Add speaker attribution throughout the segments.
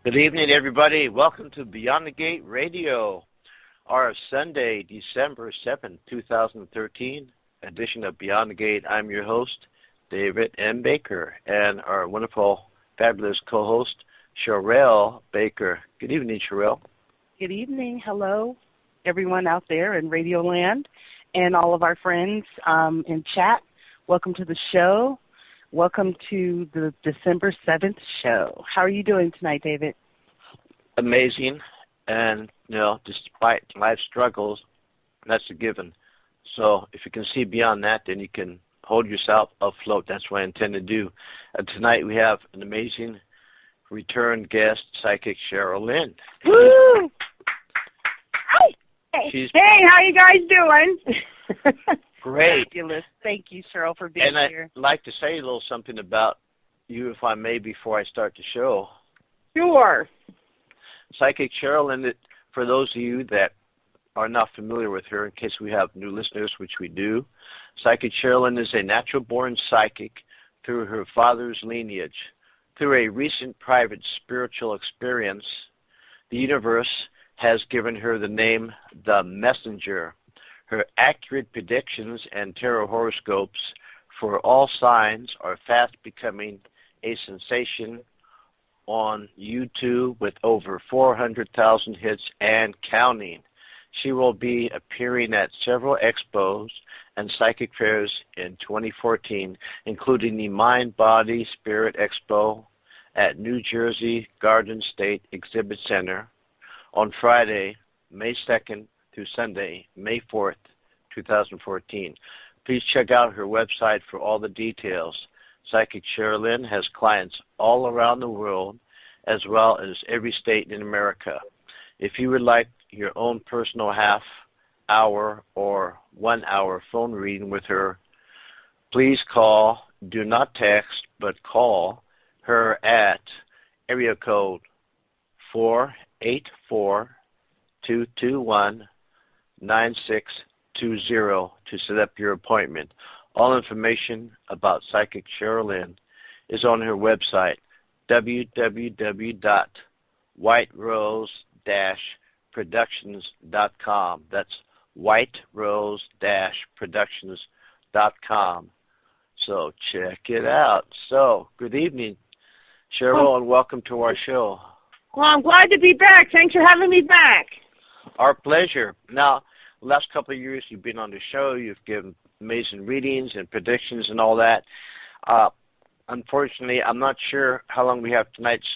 Speaker 1: Good evening, everybody. Welcome to Beyond the Gate Radio, our Sunday, December 7th, 2013 edition of Beyond the Gate. I'm your host, David M. Baker, and our wonderful, fabulous co-host, Cheryl Baker. Good evening, Cheryl.
Speaker 2: Good evening. Hello, everyone out there in Radio Land and all of our friends in chat. Welcome to the show. Welcome to the December 7th show. How are you doing tonight, David?
Speaker 1: Amazing. And, despite life struggles, that's a given. So if you can see beyond that, then you can hold yourself afloat. That's what I intend to do. And tonight we have an amazing return guest, psychic Cheryl Lynn.
Speaker 3: Woo! Hey, how you guys doing?
Speaker 1: Great.
Speaker 2: Fabulous. Thank you, Cheryl, for being here.
Speaker 1: I'd like to say a little something about you, if I may, before I start the show.
Speaker 3: Sure.
Speaker 1: Psychic Cheryl Lynn, for those of you that are not familiar with her, in case we have new listeners, which we do, Psychic Cheryl Lynn is a natural-born psychic through her father's lineage. Through a recent private spiritual experience, the universe has given her the name The Messenger. Her accurate predictions and tarot horoscopes for all signs are fast becoming a sensation on YouTube with over 400,000 hits and counting. She will be appearing at several expos and psychic fairs in 2014, including the Mind, Body, Spirit Expo at New Jersey Garden State Exhibit Center on Friday, May 2nd through Sunday, May 4th, 2014. Please check out her website for all the details. Psychic Cheryl Lynn has clients all around the world, as well as every state in America. If you would like your own personal half-hour or 1-hour phone reading with her, please call, do not text, but call her at area code 484-221-9620 to set up your appointment. All information about Psychic Cheryl Lynn is on her website, www.whiterose-productions.com. That's whiterose-productions.com. So check it out. So, good evening, Cheryl, and welcome to our show.
Speaker 3: Well, I'm glad to be back. Thanks for having me back.
Speaker 1: Our pleasure. Now, the last couple of years you've been on the show. You've given amazing readings and predictions and all that. Unfortunately, I'm not sure how long we have tonight's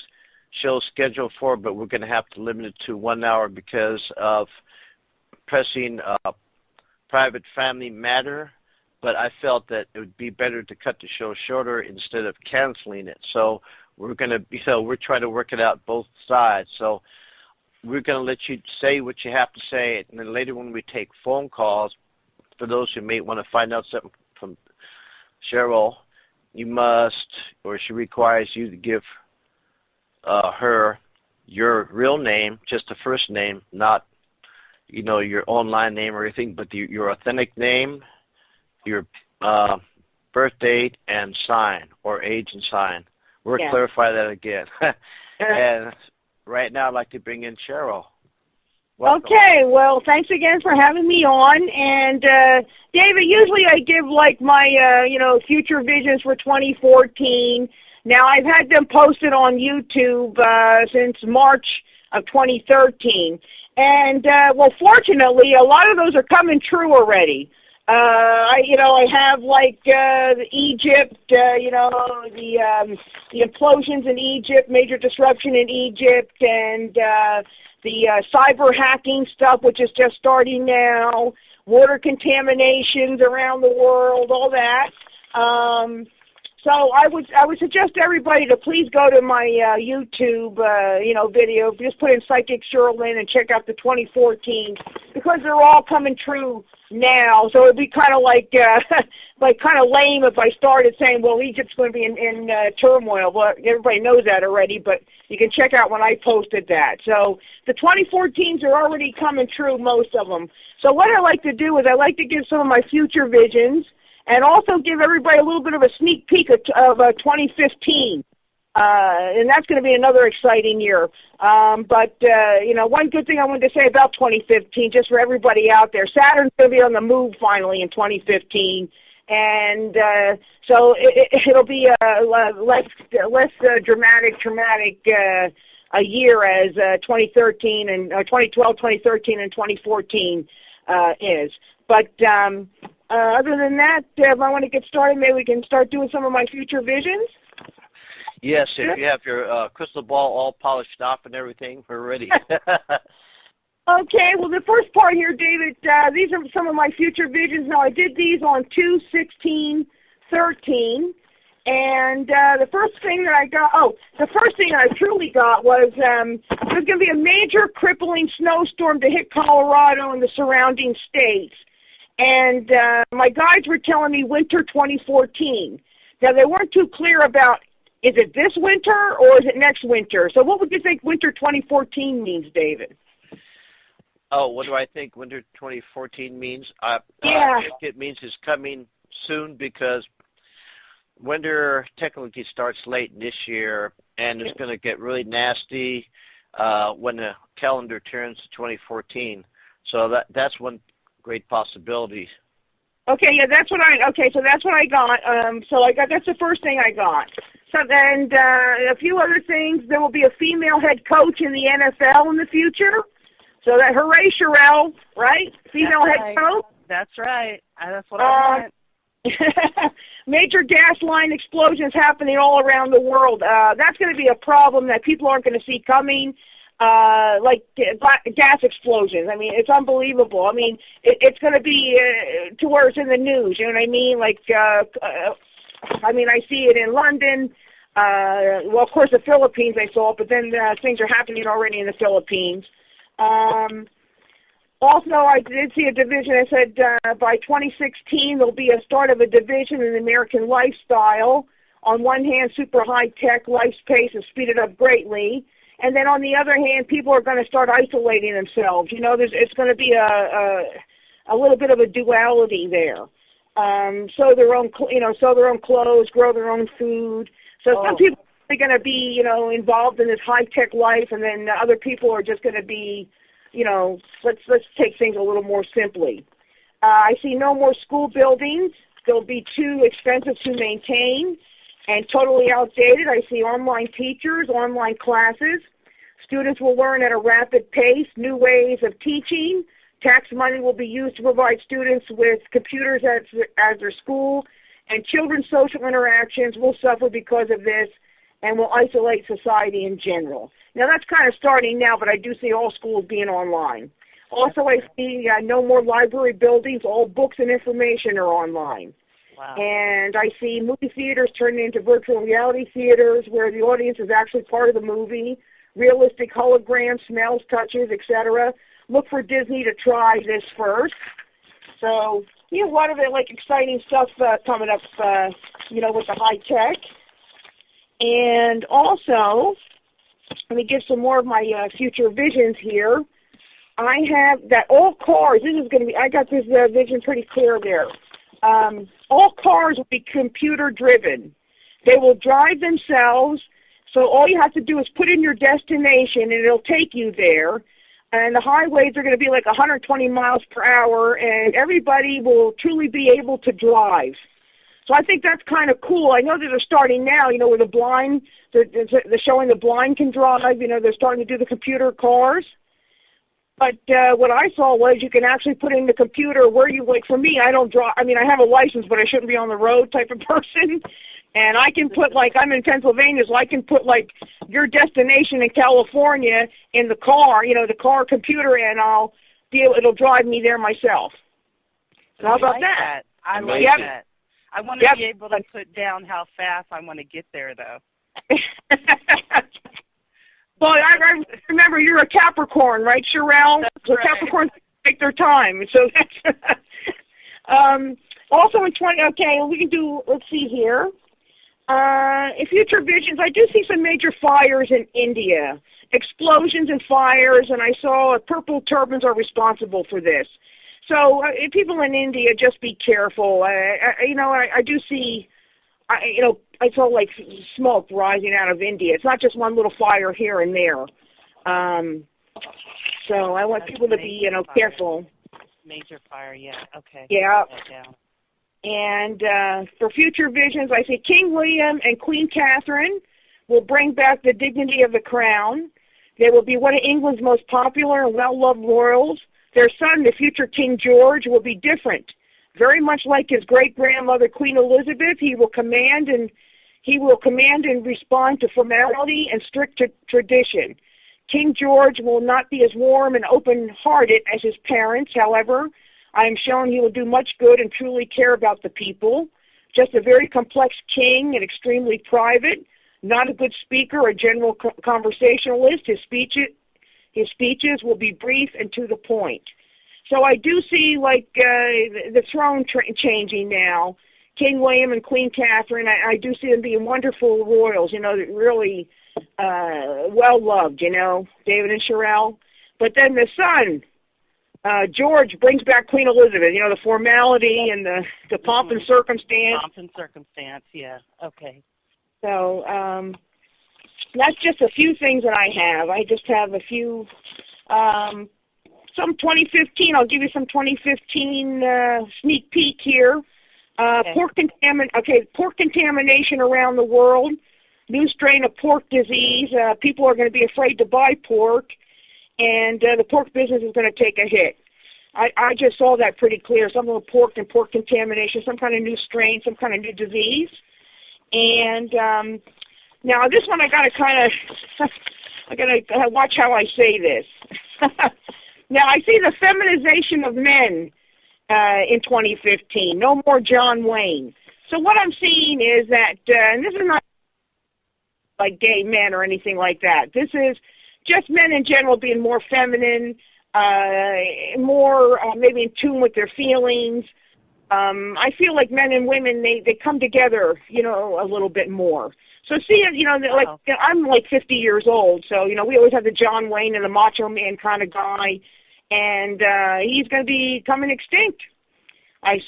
Speaker 1: show scheduled for, but we're going to have to limit it to 1 hour because of pressing private family matter. But I felt that it would be better to cut the show shorter instead of canceling it. So we're going to, we're trying to work it out both sides. So we're going to let you say what you have to say, and then later when we take phone calls, for those who may want to find out something from Cheryl, you must, or she requires you to give her your real name, just the first name, not, your online name or anything, but your authentic name, your birth date and sign, or age and sign. We'll clarify that again. And right now I'd like to bring in Cheryl. Welcome.
Speaker 3: Okay, well, thanks again for having me on. And, David, usually I give, my, future visions for 2014. Now, I've had them posted on YouTube since March of 2013. And, fortunately, a lot of those are coming true already. I have, Egypt, the implosions in Egypt, major disruption in Egypt, and the cyber hacking stuff, which is just starting now, water contaminations around the world, all that. So I would suggest everybody to please go to my YouTube, video. Just put in Psychic Cheryl Lynn and check out the 2014, because they're all coming true now. So it'd be kind of kind of lame if I started saying, well, Egypt's going to be in turmoil. Well, everybody knows that already, but you can check out when I posted that. So the 2014s are already coming true, most of them. So what I like to do is I like to give some of my future visions, and also give everybody a little bit of a sneak peek of 2015. And that's going to be another exciting year. But one good thing I wanted to say about 2015, just for everybody out there, Saturn's going to be on the move finally in 2015. And so it'll be less dramatic a year as 2013 and 2012, 2013, and 2014 is. But other than that, if I want to get started, maybe we can start doing some of my future visions.
Speaker 1: Yes, if you have your crystal ball all polished off and everything, we're ready.
Speaker 3: Okay, well, the first part here, David, these are some of my future visions. Now, I did these on 2/16/13, and the first thing that I truly got was there's going to be a major crippling snowstorm to hit Colorado and the surrounding states. And my guides were telling me winter 2014. Now, they weren't too clear about, is it this winter or is it next winter? So what would you think winter 2014 means, David?
Speaker 1: Oh, what do I think winter 2014 means?
Speaker 3: Yeah.
Speaker 1: I think it means it's coming soon because winter technically starts late this year, and it's going to get really nasty when the calendar turns to 2014. So that's one great possibility.
Speaker 3: Okay, yeah, that's what I got. That's the first thing I got. So then a few other things. There will be a female head coach in the NFL in the future. So that, hooray, Cheryl, right? Female head coach.
Speaker 2: That's right. That's what I want.
Speaker 3: Major gas line explosions happening all around the world. That's going to be a problem that people aren't going to see coming, like gas explosions. I mean, it's unbelievable. I mean, it's going to be to where it's in the news, you know what I mean? Like, I see it in London. Well, of course, the Philippines I saw, but then things are happening already in the Philippines. Also, I did see a division. I said by 2016 there'll be a start of a division in American lifestyle. On one hand, super high-tech life pace has speeded up greatly. And then on the other hand, people are going to start isolating themselves. You know, it's going to be a little bit of a duality there. Sew their own clothes, grow their own food. So some people are going to be, involved in this high-tech life, and then other people are just going to be, let's take things a little more simply. I see no more school buildings. They'll be too expensive to maintain and totally outdated. I see online teachers, online classes. Students will learn at a rapid pace, new ways of teaching. Tax money will be used to provide students with computers at their school, and children's social interactions will suffer because of this and will isolate society in general. Now, that's kind of starting now, but I do see all schools being online. Also, I see no more library buildings. All books and information are online.
Speaker 2: Wow.
Speaker 3: And I see movie theaters turning into virtual reality theaters where the audience is actually part of the movie, realistic holograms, smells, touches, etc. Look for Disney to try this first. So, a lot of it, exciting stuff coming up, with the high tech. And also, let me give some more of my future visions here. I have that all cars, I got this vision pretty clear there. All cars will be computer driven. They will drive themselves, so all you have to do is put in your destination and it'll take you there. And the highways are going to be 120 miles per hour, and everybody will truly be able to drive. So I think that's kind of cool. I know that they're starting now, with the blind, they're showing the blind can drive, they're starting to do the computer cars. But what I saw was you can actually put in the computer where you, for me, I don't drive. I have a license, but I shouldn't be on the road type of person. And I can put, I'm in Pennsylvania, so I can put, your destination in California in the car, the car computer, and it'll drive me there myself. So how about that?
Speaker 2: I like that. I want to be able to put down how fast I want to get there, though.
Speaker 3: Well, I remember you're a Capricorn, right, Cheryl?
Speaker 2: That's
Speaker 3: so
Speaker 2: right.
Speaker 3: Capricorns take their time. So that's also in we can do, let's see here. In future visions, I do see some major fires in India, explosions and fires, and I saw purple turbans are responsible for this. So people in India, just be careful. I do see, I saw like smoke rising out of India. It's not just one little fire here and there. So I want people to be, careful.
Speaker 2: Major fire, yeah. Okay.
Speaker 3: Yeah. And for future visions, I see King William and Queen Catherine will bring back the dignity of the crown. They will be one of England's most popular and well-loved royals. Their son, the future King George, will be different. Very much like his great-grandmother, Queen Elizabeth, he will command and respond to formality and strict tradition. King George will not be as warm and open-hearted as his parents. However, I am shown he will do much good and truly care about the people. Just a very complex king and extremely private, not a good speaker or general conversationalist. His speeches will be brief and to the point. So I do see, like, the throne changing now. King William and Queen Catherine, I do see them being wonderful royals, really well-loved, David and Cheryl. But then the son, George, brings back Queen Elizabeth, the formality and the pomp and circumstance.
Speaker 2: Pomp and circumstance, yeah. Okay.
Speaker 3: So that's just a few things that I have. I just have a few, some 2015. I'll give you some 2015 sneak peek here.
Speaker 2: Okay.
Speaker 3: Pork contamination around the world. New strain of pork disease. People are going to be afraid to buy pork, and the pork business is going to take a hit. I just saw that pretty clear. Something with pork and pork contamination, some kind of new strain, some kind of new disease. And now this one I got to watch how I say this. Now I see the feminization of men in 2015. No more John Wayne. So what I'm seeing is that, and this is not like gay men or anything like that. This is just men in general being more feminine, more maybe in tune with their feelings. I feel like men and women, they come together, a little bit more. So see, like, I'm like 50 years old, so, we always have the John Wayne and the macho man kind of guy, and he's going to be coming extinct. I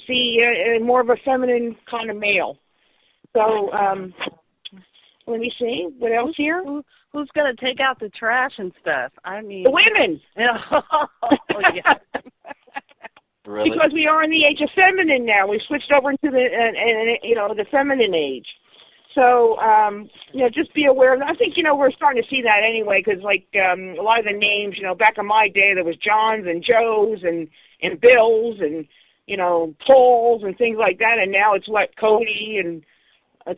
Speaker 3: see more of a feminine kind of male. So, let me see. What else here?
Speaker 2: Who's going to take out the trash and stuff? I mean,
Speaker 3: the women.
Speaker 2: Yeah.
Speaker 1: Really?
Speaker 3: Because we are in the age of feminine now. We've switched over into the feminine age. So, just be aware of that. I think, we're starting to see that anyway, because, like, a lot of the names, back in my day, there was Johns and Joes and Bills and, Pauls and things like that, and now it's, Cody, and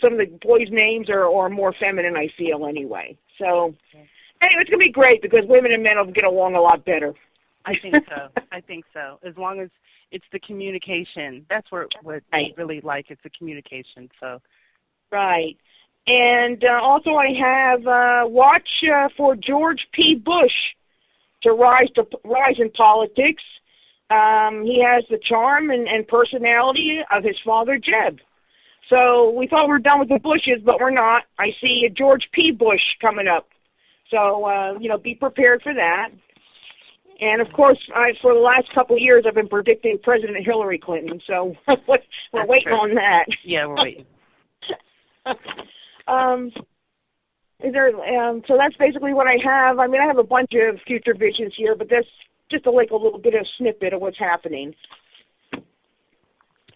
Speaker 3: some of the boys' names are more feminine, I feel, anyway. So, anyway, it's going to be great, because women and men will get along a lot better.
Speaker 2: I think so. As long as it's the communication. That's what I really like. It's the communication. So.
Speaker 3: Right. And also I have watch for George P. Bush to rise in politics. He has the charm and personality of his father, Jeb. So we thought we were done with the Bushes, but we're not. I see George P. Bush coming up. So, be prepared for that. And, of course, for the last couple of years, I've been predicting President Hillary Clinton. So we're waiting on that.
Speaker 2: Yeah, we're waiting.
Speaker 3: So that's basically what I have. I mean, I have a bunch of future visions here, but that's just a little bit of snippet of what's happening.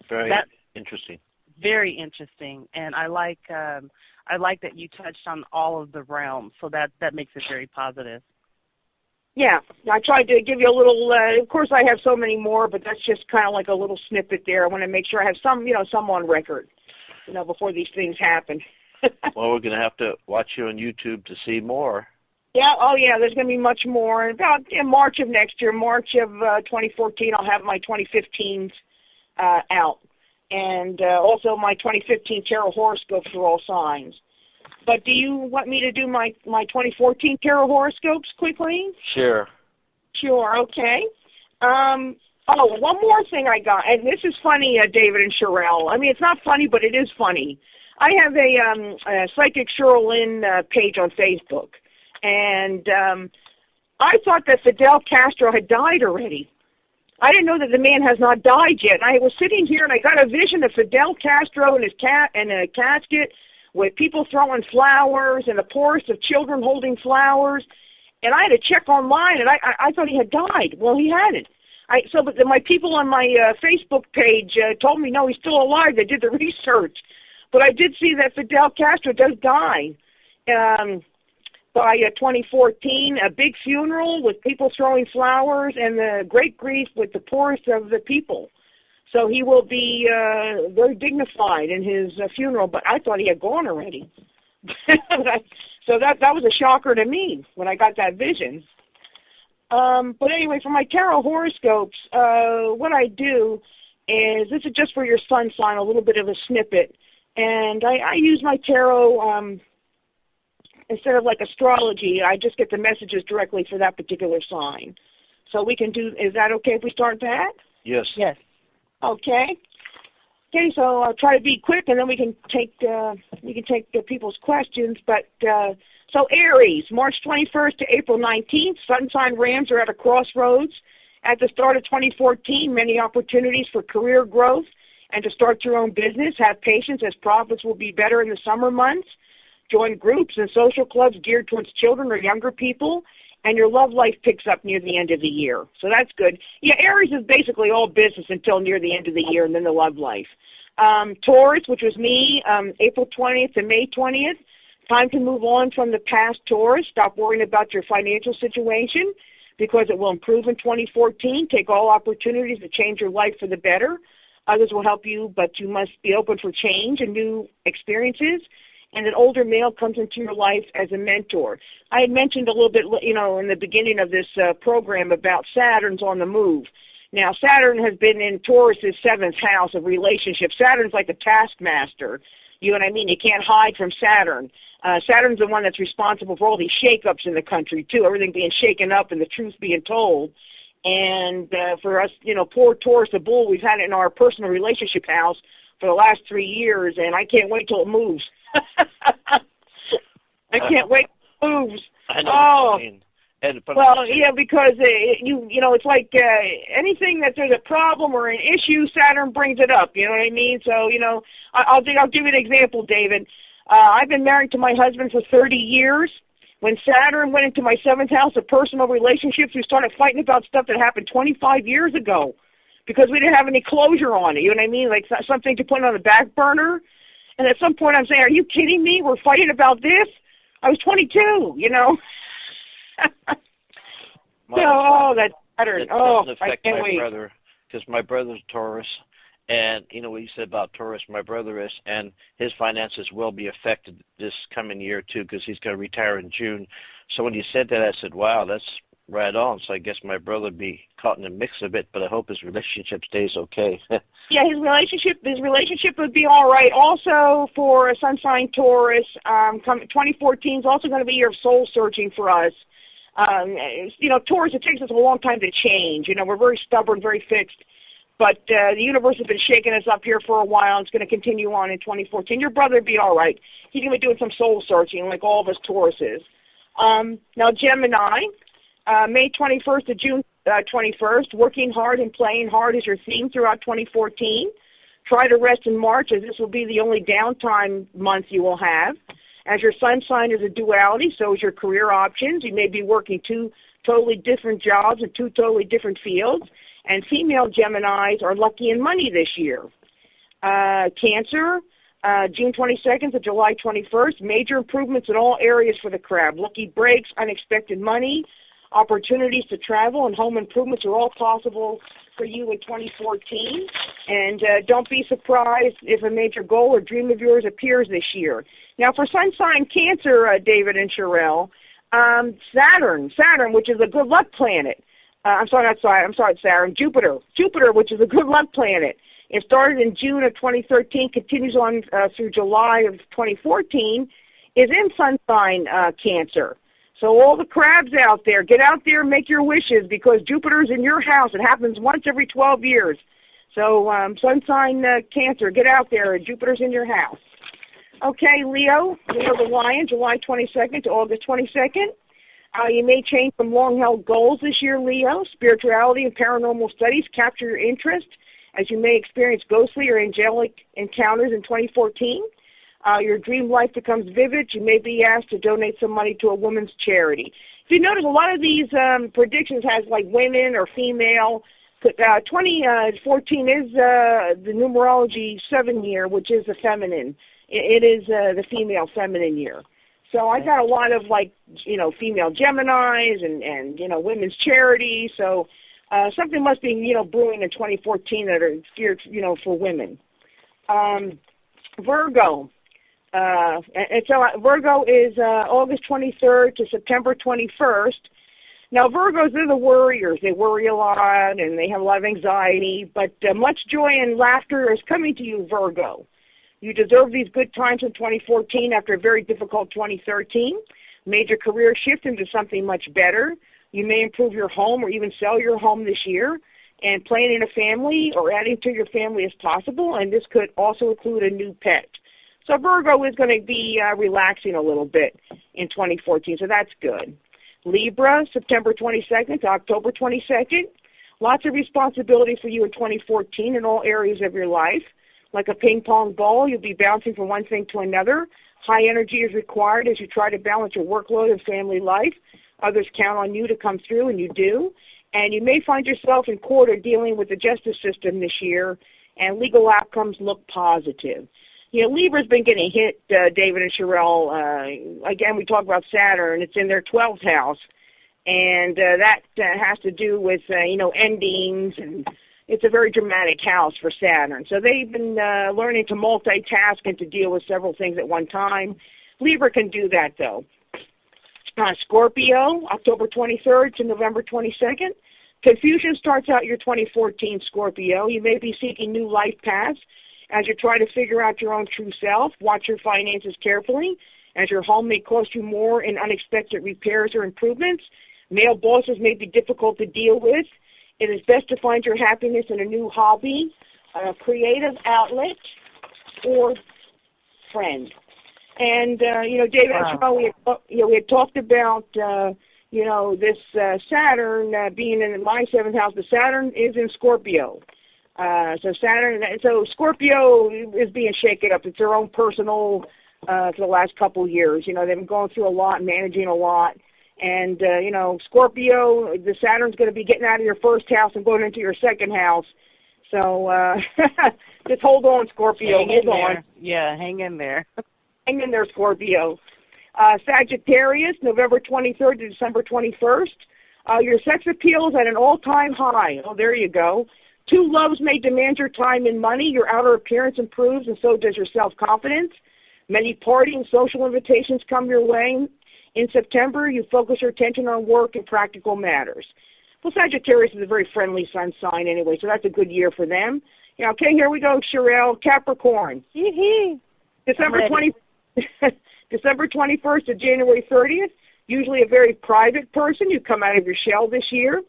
Speaker 1: Very interesting.
Speaker 2: Very interesting, and I like that you touched on all of the realms, so that makes it very positive.
Speaker 3: Yeah, I tried to give you a little. Of course, I have so many more, but that's just kind of like a little snippet there. I want to make sure I have some on record, before these things happen.
Speaker 1: Well, we're going to have to watch you on YouTube to see more.
Speaker 3: Yeah, there's going to be much more. About in March of next year, March of 2014, I'll have my 2015s out. And also my 2015 tarot horoscopes for all signs. But do you want me to do my 2014 tarot horoscopes quickly?
Speaker 1: Sure,
Speaker 3: okay. One more thing I got, and this is funny, David and Cheryl. I mean, it's not funny, but it is funny. I have a Psychic Cheryl Lynn page on Facebook, and I thought that Fidel Castro had died already. I didn't know that the man has not died yet. And I was sitting here, and I got a vision of Fidel Castro and his cat in a casket with people throwing flowers and a chorus of children holding flowers. And I had to check online, and I thought he had died. Well, he hadn't. But my people on my Facebook page told me, no, he's still alive. They did the research. But I did see that Fidel Castro does die by 2014, a big funeral with people throwing flowers and the great grief with the poorest of the people. So he will be very dignified in his funeral, but I thought he had gone already. So that was a shocker to me when I got that vision. But anyway, for my tarot horoscopes, what I do is, this is just for your sun sign, a little bit of a snippet. And I use my tarot, instead of like astrology, I just get the messages directly for that particular sign. So we can do, is that okay if we start that?
Speaker 1: Yes.
Speaker 2: Yes.
Speaker 3: Okay. Okay, so I'll try to be quick, and then we can take people's questions. But so Aries, March 21st to April 19th, sun sign Rams are at a crossroads. At the start of 2014, many opportunities for career growth and to start your own business. Have patience, as profits will be better in the summer months. Join groups and social clubs geared towards children or younger people, and your love life picks up near the end of the year. So that's good. Yeah, Aries is basically all business until near the end of the year, and then the love life. Taurus, which was me, April 20th to May 20th. Time to move on from the past, Taurus. Stop worrying about your financial situation because it will improve in 2014. Take all opportunities to change your life for the better. Others will help you, but you must be open for change and new experiences. And an older male comes into your life as a mentor. I had mentioned a little bit, in the beginning of this program about Saturn's on the move. Now, Saturn has been in Taurus's 7th house of relationships. Saturn's like a taskmaster. You know what I mean? You can't hide from Saturn. Saturn's the one that's responsible for all these shakeups in the country, too, everything being shaken up and the truth being told. And for us, poor Taurus the bull, we've had it in our personal relationship house for the last 3 years, and I can't wait till it moves. I can't wait till it moves.
Speaker 1: I know what you mean.
Speaker 3: Because it's like anything that there's a problem or an issue, Saturn brings it up. You know what I mean? So I'll give you an example, David. I've been married to my husband for 30 years. When Saturn went into my 7th house of personal relationships, we started fighting about stuff that happened 25 years ago because we didn't have any closure on it. You know what I mean? Like something to put on the back burner. And at some point I'm saying, are you kidding me? We're fighting about this? I was 22, That's Saturn.
Speaker 1: It doesn't affect
Speaker 3: I can't wait.
Speaker 1: Brother, because my brother's Taurus, and what you said about Taurus, my brother is, and his finances will be affected this coming year too, because he's going to retire in June. So when you said that, I said, wow, that's right on. So I guess my brother would be caught in the mix of it, but I hope his relationship stays okay.
Speaker 3: Yeah, his relationship would be all right. Also, for a sun sign Taurus, 2014 is also going to be a year of soul searching for us. Taurus, it takes us a long time to change. We're very stubborn, very fixed. But the universe has been shaking us up here for a while. It's going to continue on in 2014. Your brother would be all right. He's going to be doing some soul searching like all of us Tauruses. Now, Gemini, May 21st to June 21st, working hard and playing hard is your theme throughout 2014. Try to rest in March, as this will be the only downtime month you will have. As your sun sign is a duality, so is your career options. You may be working 2 totally different jobs in 2 totally different fields. And female Geminis are lucky in money this year. Cancer, June 22nd to July 21st, major improvements in all areas for the crab. Lucky breaks, unexpected money, opportunities to travel, and home improvements are all possible for you in 2014. And don't be surprised if a major goal or dream of yours appears this year. Now, for sun sign Cancer, David and Cheryl, Saturn, which is a good luck planet. Saturn. Jupiter, which is a good luck planet. It started in June of 2013, continues on through July of 2014, is in sun sign Cancer. So all the crabs out there, get out there and make your wishes because Jupiter's in your house. It happens once every 12 years. So sun sign Cancer, get out there. Jupiter's in your house. Okay, Leo the Lion, July 22nd to August 22nd. You may change some long-held goals this year, Leo. Spirituality and paranormal studies capture your interest as you may experience ghostly or angelic encounters in 2014. Your dream life becomes vivid. You may be asked to donate some money to a women's charity. If you notice, a lot of these predictions has like women or female. 2014 is the numerology 7 year, which is the feminine. It is the female feminine year. So I got a lot of female Geminis and women's charities. So something must be, brewing in 2014 that are geared, for women. Virgo. And so Virgo is August 23rd to September 21st. Now, Virgos, they're the worriers. They worry a lot, and they have a lot of anxiety. But much joy and laughter is coming to you, Virgo. You deserve these good times in 2014 after a very difficult 2013. Major career shift into something much better. You may improve your home or even sell your home this year. And planning a family or adding to your family is possible, and this could also include a new pet. So Virgo is going to be relaxing a little bit in 2014, so that's good. Libra, September 22nd to October 22nd. Lots of responsibility for you in 2014 in all areas of your life. Like a ping pong ball, you'll be bouncing from one thing to another. High energy is required as you try to balance your workload and family life. Others count on you to come through, and you do. And you may find yourself in court or dealing with the justice system this year, and legal outcomes look positive. Libra's been getting hit, David and Cheryl. Again, we talk about Saturn. It's in their 12th house, and that has to do with, endings, and it's a very dramatic house for Saturn. So they've been learning to multitask and to deal with several things at one time. Libra can do that, though. Scorpio, October 23rd to November 22nd. Confusion starts out your 2014, Scorpio. You may be seeking new life paths as you try to figure out your own true self. Watch your finances carefully, as your home may cost you more in unexpected repairs or improvements. Male bosses may be difficult to deal with. It is best to find your happiness in a new hobby, a creative outlet, or friend. And, David, we had talked about, this Saturn being in my 7th house. The Saturn is in Scorpio. So Scorpio is being shaken up. It's their own personal for the last couple of years. They've been going through a lot, managing a lot. And, Scorpio, the Saturn's going to be getting out of your 1st house and going into your 2nd house. So just hold on, Scorpio. Hold on.
Speaker 2: Yeah, hang in there.
Speaker 3: Hang in there, Scorpio. Sagittarius, November 23rd to December 21st. Your sex appeal is at an all-time high. Oh, there you go. Two loves may demand your time and money. Your outer appearance improves, and so does your self-confidence. Many party and social invitations come your way. In September, you focus your attention on work and practical matters. Well, Sagittarius is a very friendly sun sign anyway, so that's a good year for them. Okay, here we go, Cheryl. Capricorn. December 21st to January 30th. Usually a very private person. You come out of your shell this year.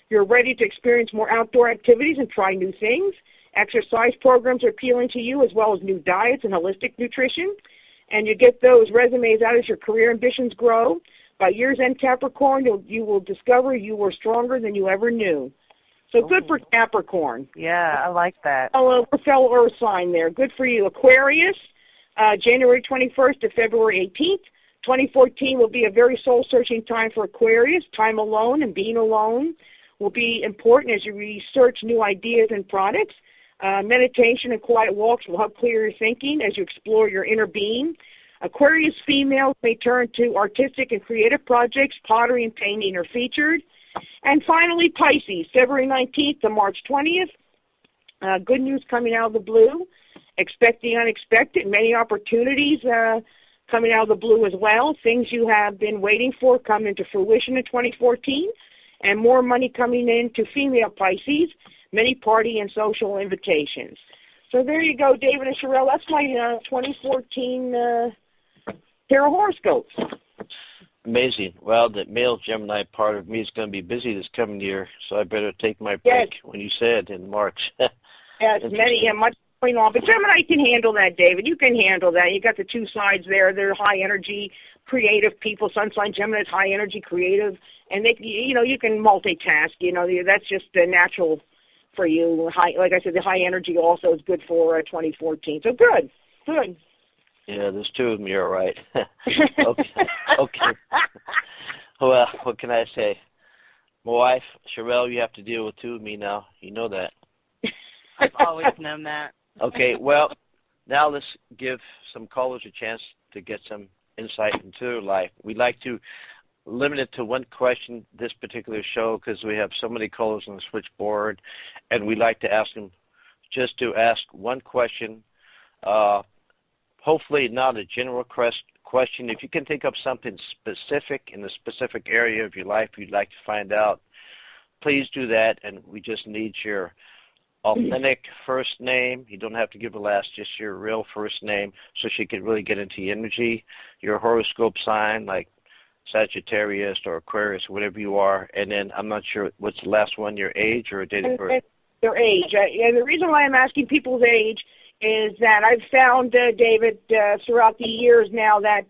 Speaker 3: You're ready to experience more outdoor activities and try new things. Exercise programs are appealing to you, as well as new diets and holistic nutrition. And you get those resumes out as your career ambitions grow. By year's end, Capricorn, you will discover you were stronger than you ever knew. So good for Capricorn.
Speaker 2: Yeah, I like that.
Speaker 3: Fellow Earth sign there. Good for you. Aquarius, January 21st to February 18th. 2014 will be a very soul-searching time for Aquarius. Time alone and being alone will be important as you research new ideas and products. Meditation and quiet walks will help clear your thinking as you explore your inner being. Aquarius females may turn to artistic and creative projects. Pottery and painting are featured. And finally, Pisces, February 19th to March 20th. Good news coming out of the blue. Expect the unexpected. Many opportunities coming out of the blue as well. Things you have been waiting for come into fruition in 2014. And more money coming in to female Pisces. Many party and social invitations. So there you go, David and Cheryl. That's my 2014 tarot horoscopes.
Speaker 1: Amazing. Well, the male Gemini part of me is going to be busy this coming year, so I better take my break when you said in March.
Speaker 3: Yes, much going on. But Gemini can handle that, David. You can handle that. You got the two sides there. They're high energy, creative people. Sun sign Gemini is high energy, creative, and they, you can multitask. That's just natural for you. Like I said, the high energy also is good for 2014. So good.
Speaker 1: Yeah, there's two of them. You're right. Okay. Well, what can I say? My wife, Cheryl, you have to deal with two of me now. You know that.
Speaker 2: I've always known that.
Speaker 1: Okay, well, now let's give some callers a chance to get some insight into their life. We'd like to limit it to one question this particular show because we have so many callers on the switchboard, and we'd like to ask them just to ask one question, hopefully not a general question. If you can think of something specific in a specific area of your life you'd like to find out, please do that, and we just need your authentic first name. You don't have to give a last, just your real first name so she can really get into your energy, your horoscope sign, like Sagittarius or Aquarius, whatever you are, and then I'm not sure what's the last one, your age or date of birth?
Speaker 3: Their age. And the reason why I'm asking people's age is that I've found, David, throughout the years now that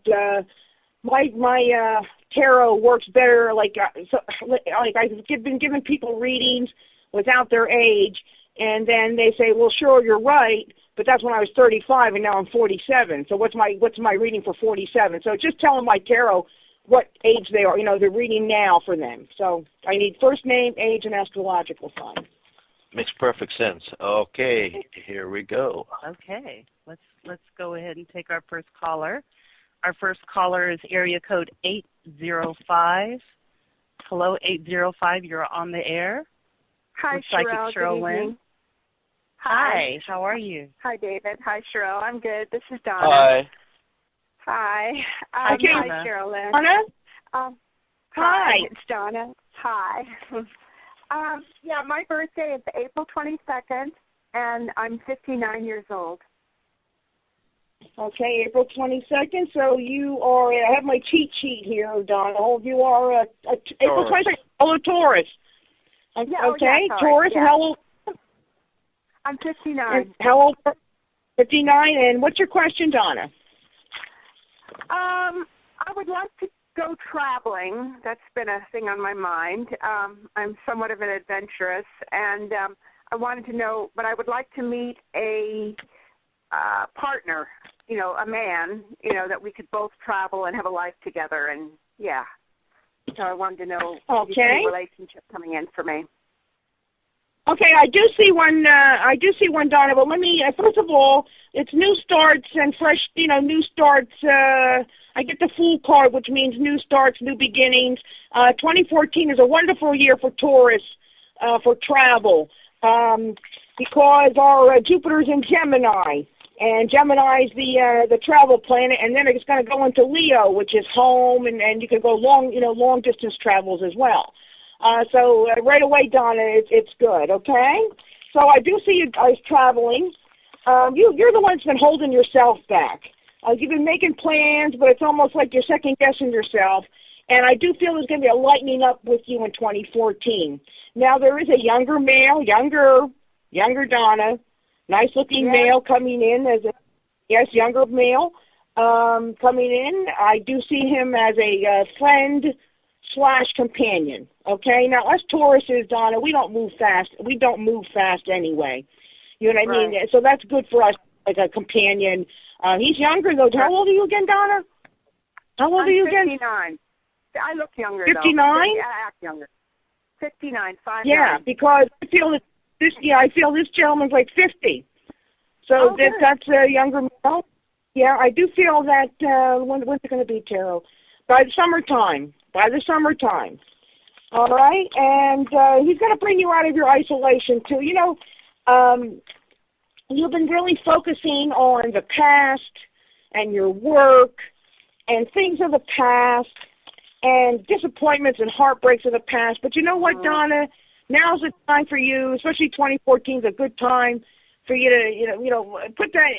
Speaker 3: my tarot works better. Like I've been giving people readings without their age, and then they say, "Well, sure, you're right, but that's when I was 35, and now I'm 47. So what's my reading for 47?" So just telling my tarot what age they are. They're reading now for them. So I need first name, age, and astrological sign.
Speaker 1: Makes perfect sense. Okay, here we go.
Speaker 2: Okay, let's go ahead and take our first caller. Our first caller is area code 805. Hello, 805. You're on the air.
Speaker 4: Hi, Cheryl.
Speaker 2: Cheryl Lynn. Hi. How are you?
Speaker 4: Hi, David. Hi, Cheryl. I'm good. This is Donna.
Speaker 1: Hi.
Speaker 4: Hi.
Speaker 2: Hi,
Speaker 4: Hi, Cheryl Lynn.
Speaker 3: Donna? Hi.
Speaker 4: It's Donna. Hi. My birthday is April 22nd, and I'm 59 years old.
Speaker 3: Okay, April 22nd. So you are, I have my cheat sheet here, Donna. You are April 22nd. Hello, Taurus. Okay, Taurus.
Speaker 4: Yeah.
Speaker 3: How old?
Speaker 4: I'm 59.
Speaker 3: How old? 59. And what's your question, Donna?
Speaker 4: I would like to go traveling. That's been a thing on my mind. I'm somewhat of an adventurous, and I wanted to know, but I would like to meet a partner, a man, that we could both travel and have a life together, and yeah. So I wanted to know if you see a relationship coming in for me.
Speaker 3: Okay, I do see one, Donna, but let me, first of all, it's new starts and fresh, new starts. I get the Fool card, which means new starts, new beginnings. 2014 is a wonderful year for Taurus, for travel, because our Jupiter's in Gemini, and Gemini's the travel planet, and then it's going to go into Leo, which is home, and you can go long distance travels as well. So right away, Donna, it's good, okay? So I do see you guys traveling. You're the one that's been holding yourself back. You've been making plans, but it's almost like you're second-guessing yourself. And I do feel there's going to be a lightening up with you in 2014. Now, there is a younger male, younger Donna, nice-looking male coming in younger male coming in. I do see him as a friend/companion. Okay, now us Tauruses, Donna, we don't move fast. We don't move fast anyway. You know what I mean? So that's good for us, like a companion. He's younger though. How old are you again, Donna? How old are you again?
Speaker 4: 59. I look younger.
Speaker 3: 59?
Speaker 4: I act younger. 59. 59.
Speaker 3: Yeah, because I feel this gentleman's like 50. So that's a younger male. Yeah, I do feel that. When's it going to be, Tarot? By the summertime. All right, and he's going to bring you out of your isolation, too. You've been really focusing on the past and your work and things of the past and disappointments and heartbreaks of the past. But you know what, Donna? Now's the time for you, especially 2014 is a good time for you to, put that,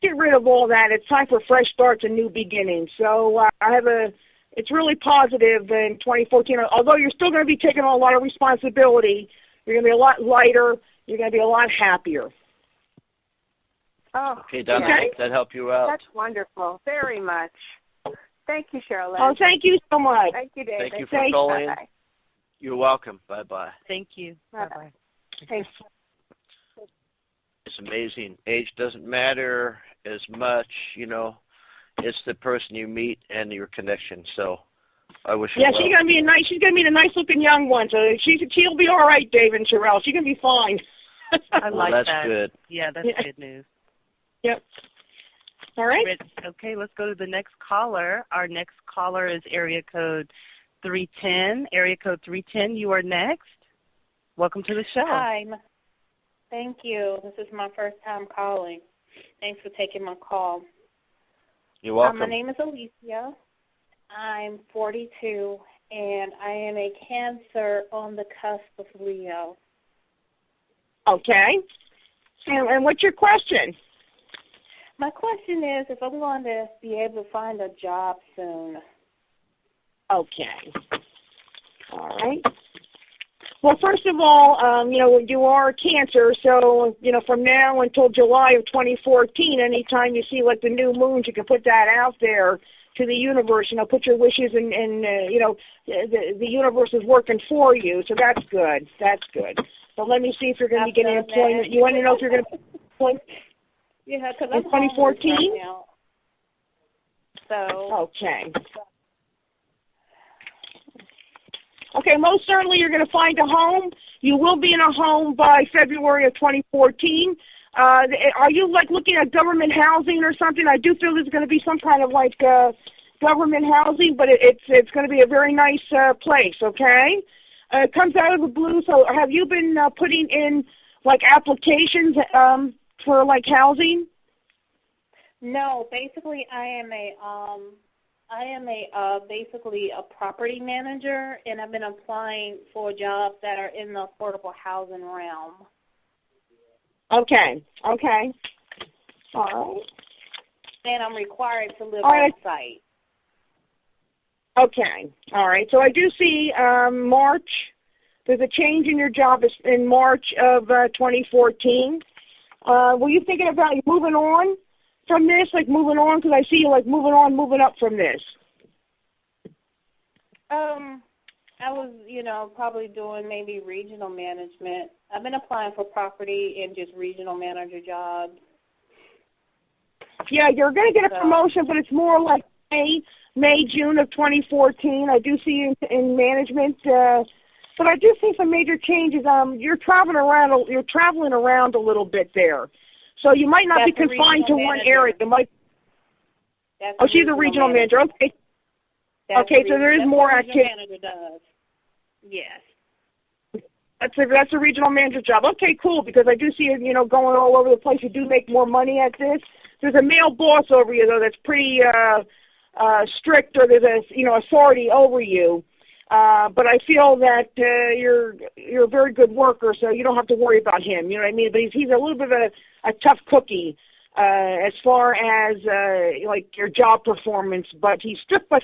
Speaker 3: get rid of all that. It's time for fresh starts and new beginnings. So it's really positive in 2014. Although you're still going to be taking on a lot of responsibility, you're going to be a lot lighter. You're going to be a lot happier.
Speaker 4: Oh,
Speaker 1: okay, Donna, that help you out?
Speaker 4: That's wonderful. Very much. Thank you, Cheryl Lynn.
Speaker 3: Oh, thank you so much.
Speaker 4: Thank you, David.
Speaker 1: Thank you for calling.
Speaker 4: Bye-bye.
Speaker 1: You're welcome. Bye-bye.
Speaker 2: Thank you.
Speaker 4: Bye-bye.
Speaker 3: Thanks.
Speaker 1: It's amazing. Age doesn't matter as much, you know. It's the person you meet and your connection. So I wish you well.
Speaker 3: She's gonna be a nice looking young one. So she'll be all right, David and Cheryl. She's gonna be fine.
Speaker 2: I like
Speaker 1: that's
Speaker 2: that.
Speaker 1: Good.
Speaker 2: Yeah, that's good news.
Speaker 3: Yep. All right.
Speaker 2: Okay, let's go to the next caller. Our next caller is area code 310. Area code 310, you are next. Welcome to the show.
Speaker 5: Hi. Thank you. This is my first time calling. Thanks for taking my call.
Speaker 1: You're welcome.
Speaker 5: My name is Alicia. I'm 42, and I am a Cancer on the cusp of Leo.
Speaker 3: Okay. And what's your question?
Speaker 5: My question is if I'm going to be able to find a job soon.
Speaker 3: Okay. All right. Well, first of all, you are Cancer, so, from now until July of 2014, anytime you see, like, the new moons, you can put that out there to the universe, put your wishes and the universe is working for you, so that's good. That's good. So let me see if you're going to be getting employment. You want to know if you're going to be employed
Speaker 5: in
Speaker 3: 2014?
Speaker 5: Right now. So.
Speaker 3: Okay. Okay, most certainly you're going to find a home. You will be in a home by February of 2014. Are you, like, looking at government housing or something? I do feel there's going to be some kind of, like, government housing, but it's going to be a very nice place, okay? It comes out of the blue, so have you been putting in, like, applications for, like, housing?
Speaker 5: No, basically I am basically a property manager, and I've been applying for jobs that are in the affordable housing realm.
Speaker 3: Okay. All right.
Speaker 5: And I'm required to live on site.
Speaker 3: Okay. All right. So I do see March. There's a change in your job in March of 2014. Were you thinking about moving on from this, like moving on? Because I see you like moving on, moving up from this.
Speaker 5: I was, probably doing maybe regional management. I've been applying for property and just regional manager jobs.
Speaker 3: Yeah, you're going to get a promotion, but it's more like May, June of 2014. I do see you in management, but I do see some major changes. You're traveling around a little bit there, so you might not be confined to one area. You might. She's a regional manager. Okay. Okay, so there is more activity.
Speaker 5: Yes.
Speaker 3: That's a regional manager job. Okay, cool, because I do see you, going all over the place. You do make more money at this. There's a male boss over you, though, that's pretty strict, or there's authority over you. But I feel that you're a very good worker, so you don't have to worry about him. You know what I mean? But he's a little bit of a tough cookie as far as like your job performance. But he's strict but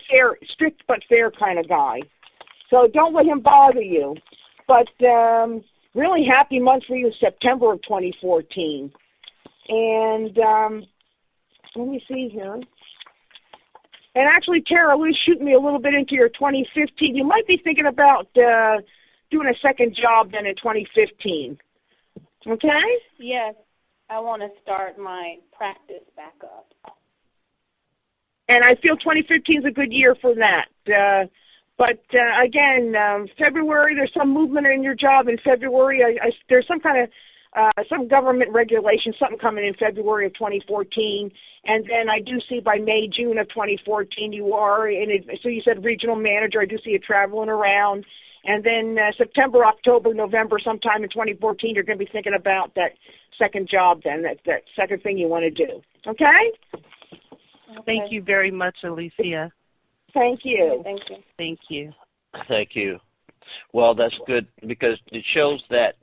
Speaker 3: fair kind of guy. So don't let him bother you. But really happy month for you, September of 2014. And let me see here. And actually, Tara, Lou's shooting me a little bit into your 2015. You might be thinking about doing a second job then in 2015. Okay?
Speaker 5: Yes. I want to start my practice back up.
Speaker 3: And I feel 2015 is a good year for that. But again, February, there's some movement in your job in February. There's some kind of some government regulation, something coming in February of 2014. And then I do see by May, June of 2014, you are in it. So you said regional manager. I do see you traveling around. And then September, October, November, sometime in 2014, you're going to be thinking about that second job then, that second thing you want to do. Okay?
Speaker 2: Thank you very much, Alicia.
Speaker 3: Thank you.
Speaker 5: Thank you.
Speaker 2: Thank you.
Speaker 1: Thank you. Well, that's good because it shows that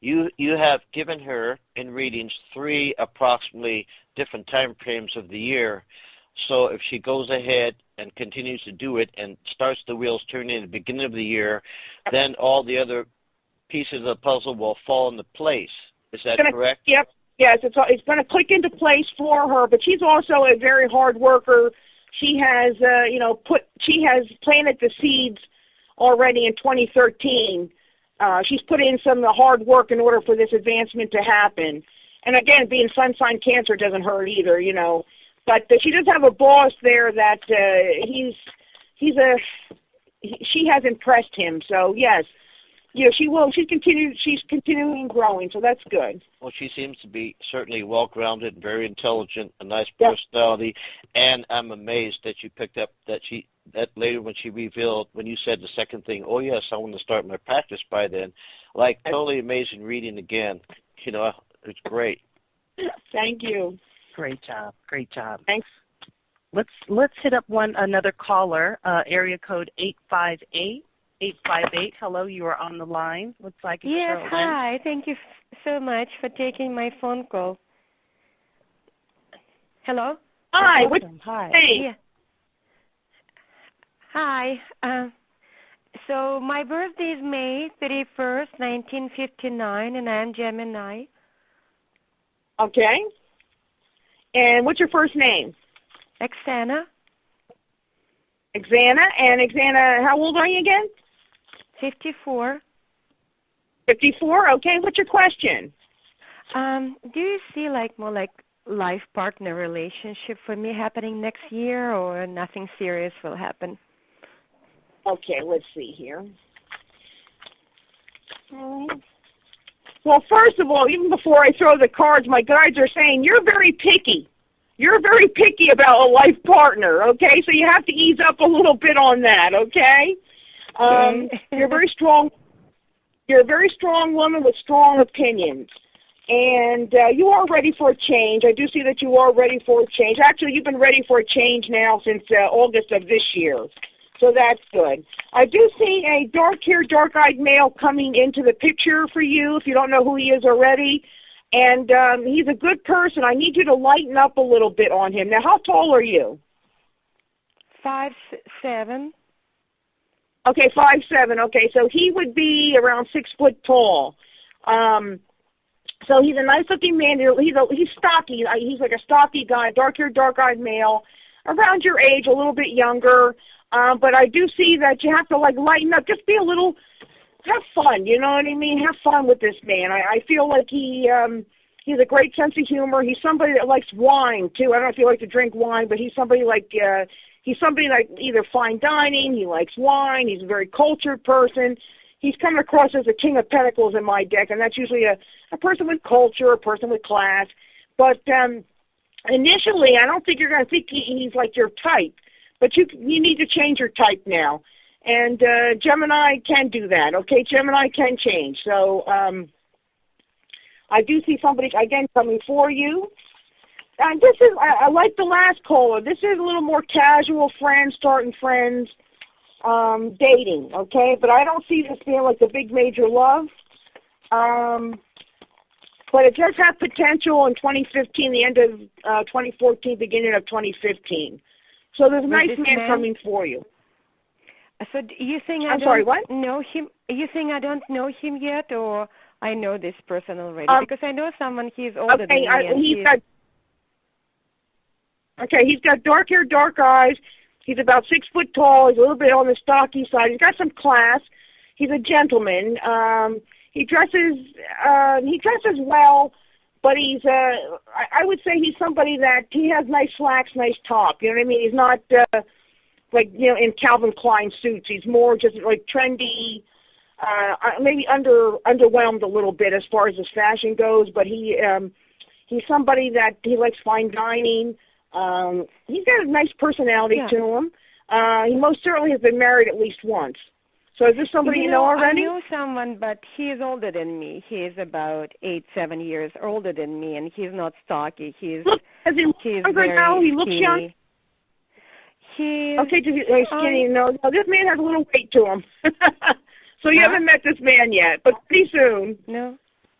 Speaker 1: you have given her in readings 3 approximately different time frames of the year. So if she goes ahead and continues to do it and starts the wheels turning at the beginning of the year, then all the other pieces of the puzzle will fall into place. Is that correct?
Speaker 3: Yep. Yes, it's going to click into place for her, but she's also a very hard worker. she has, she has planted the seeds already in 2013. She's put in some of the hard work in order for this advancement to happen. And again, being sun sign Cancer doesn't hurt either, But she does have a boss there that she has impressed him. So yes, she will. She's continuing growing. So that's good.
Speaker 1: Well, she seems to be certainly well-grounded, very intelligent, a nice personality, and I'm amazed that you picked up that later when she revealed, when you said the second thing, oh yes, I want to start my practice by then. Like totally amazing reading again. It's great.
Speaker 3: Thank you.
Speaker 2: Great job. Great job.
Speaker 3: Thanks.
Speaker 2: Let's hit up another caller. Area code 858. 858. Hello, you are on the line. Looks like it's
Speaker 6: Yes,
Speaker 2: Cheryl Lynn.
Speaker 6: hi. Thank you so much for taking my phone call. Hello?
Speaker 3: Hi.
Speaker 2: Awesome. Hi.
Speaker 3: Hey.
Speaker 6: Yeah. Hi. So my birthday is May 31st, 1959, and I'm Gemini.
Speaker 3: Okay. And what's your first name?
Speaker 6: Oksana.
Speaker 3: Xana. And Xana, how old are you again?
Speaker 6: 54.
Speaker 3: 54? Okay. What's your question?
Speaker 6: Do you see more like life partner relationship for me happening next year, or nothing serious will happen?
Speaker 3: Okay, let's see here. Well, first of all, even before I throw the cards, my guides are saying you're very picky. You're very picky about a life partner, okay? So you have to ease up a little bit on that, okay? You're very strong. You're a very strong woman with strong opinions. And you are ready for a change. I do see that you are ready for a change. Actually, you've been ready for a change now since August of this year. So that's good. I do see a dark-haired, dark-eyed male coming into the picture for you, if you don't know who he is already. And he's a good person. I need you to lighten up a little bit on him. Now, how tall are you?
Speaker 6: 5'7".
Speaker 3: Okay, 5'7". Okay, so he would be around 6 foot tall. So he's a nice-looking man. He's stocky. He's like a stocky guy, dark-haired, dark-eyed male, around your age, a little bit younger. But I do see that you have to lighten up. Just be a little, have fun. You know what I mean? Have fun with this man. I feel like he has a great sense of humor. He's somebody that likes wine too. I don't know if you like to drink wine, but he's somebody like either fine dining. He likes wine. He's a very cultured person. He's coming across as a king of pentacles in my deck, and that's usually a person with culture, a person with class. But initially, I don't think you're going to think he's like your type. But you need to change your type now. And Gemini can do that, okay? Gemini can change. So I do see somebody, again, coming for you. And this is, I like the last caller. This is a little more casual friends, starting friends, dating, okay? But I don't see this being like the big major love. But it does have potential in 2015, the end of 2014, beginning of 2015. So there's a nice man coming for you.
Speaker 6: So you think
Speaker 3: I'm sorry, what?
Speaker 6: Know him? You think I don't know him yet, or I know this person already? Because I know someone, he's older than me.
Speaker 3: He's got dark hair, dark eyes. He's about 6 foot tall. He's a little bit on the stocky side. He's got some class. He's a gentleman. He dresses well. But he's, I would say he's somebody that he has nice slacks, nice top. You know what I mean? He's not in Calvin Klein suits. He's more just like trendy, maybe underwhelmed a little bit as far as his fashion goes. But he's somebody that he likes fine dining. He's got a nice personality to him. He most certainly has been married at least once. So is this somebody you know already?
Speaker 6: I know someone, but he is older than me. He is about 8-7 years older than me, and he's not stocky.
Speaker 3: Does he look younger now? He looks young. Okay, he's skinny. No, this man has a little weight to him. So you haven't met this man yet, but pretty soon.
Speaker 6: No.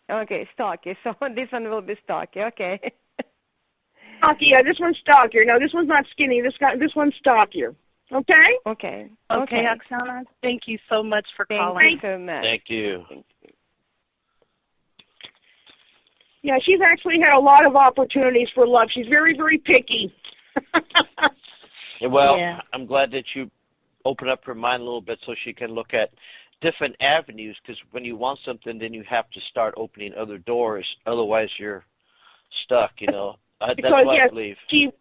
Speaker 6: Okay, stocky. So this one will be stocky. Okay.
Speaker 3: Stocky. Yeah, this one's stockier. No, this one's not skinny. This one's stockier. Okay?
Speaker 6: Okay,
Speaker 2: Oksana, thank you so much for calling.
Speaker 6: Thank you so much.
Speaker 1: Thank you.
Speaker 3: Yeah, she's actually had a lot of opportunities for love. She's very, very picky.
Speaker 1: Well,
Speaker 2: Yeah.
Speaker 1: I'm glad that you open up her mind a little bit so she can look at different avenues, because when you want something, then you have to start opening other doors. Otherwise, you're stuck, That's
Speaker 3: Because,
Speaker 1: what
Speaker 3: yes,
Speaker 1: I believe.
Speaker 3: she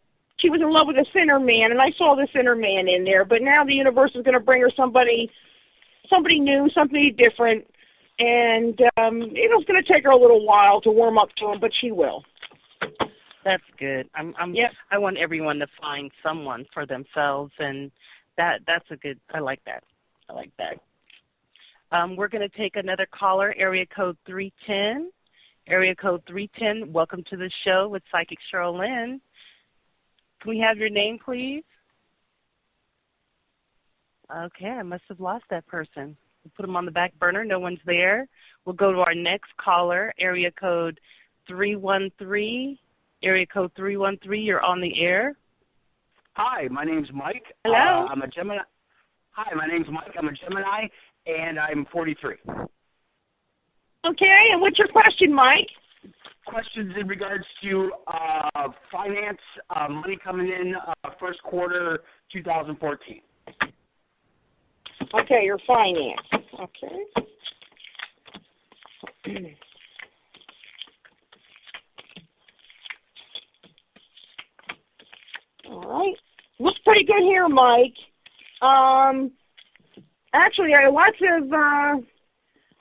Speaker 3: was in love with a sinner man, and I saw the sinner man in there, but now the universe is going to bring her somebody new, something different, and it's going to take her a little while to warm up to him, but she will.
Speaker 2: That's good.
Speaker 3: Yep.
Speaker 2: I want everyone to find someone for themselves, and that's a good. I like that. We're going to take another caller, area code 310. Area code 310. Welcome to the show with Psychic Cheryl Lynn. Can we have your name, please? Okay, I must have lost that person. We'll put them on the back burner. No one's there. We'll go to our next caller, area code 313. Area code 313, you're on the air.
Speaker 7: Hi, my name's Mike.
Speaker 3: Hello.
Speaker 7: I'm a Gemini. Hi, my name's Mike. I'm a Gemini, and I'm 43.
Speaker 3: Okay, and what's your question, Mike?
Speaker 7: Questions in regards to finance, money coming in first quarter 2014.
Speaker 3: Okay, your finance. Okay. All right. Looks pretty good here, Mike. Actually, lots of.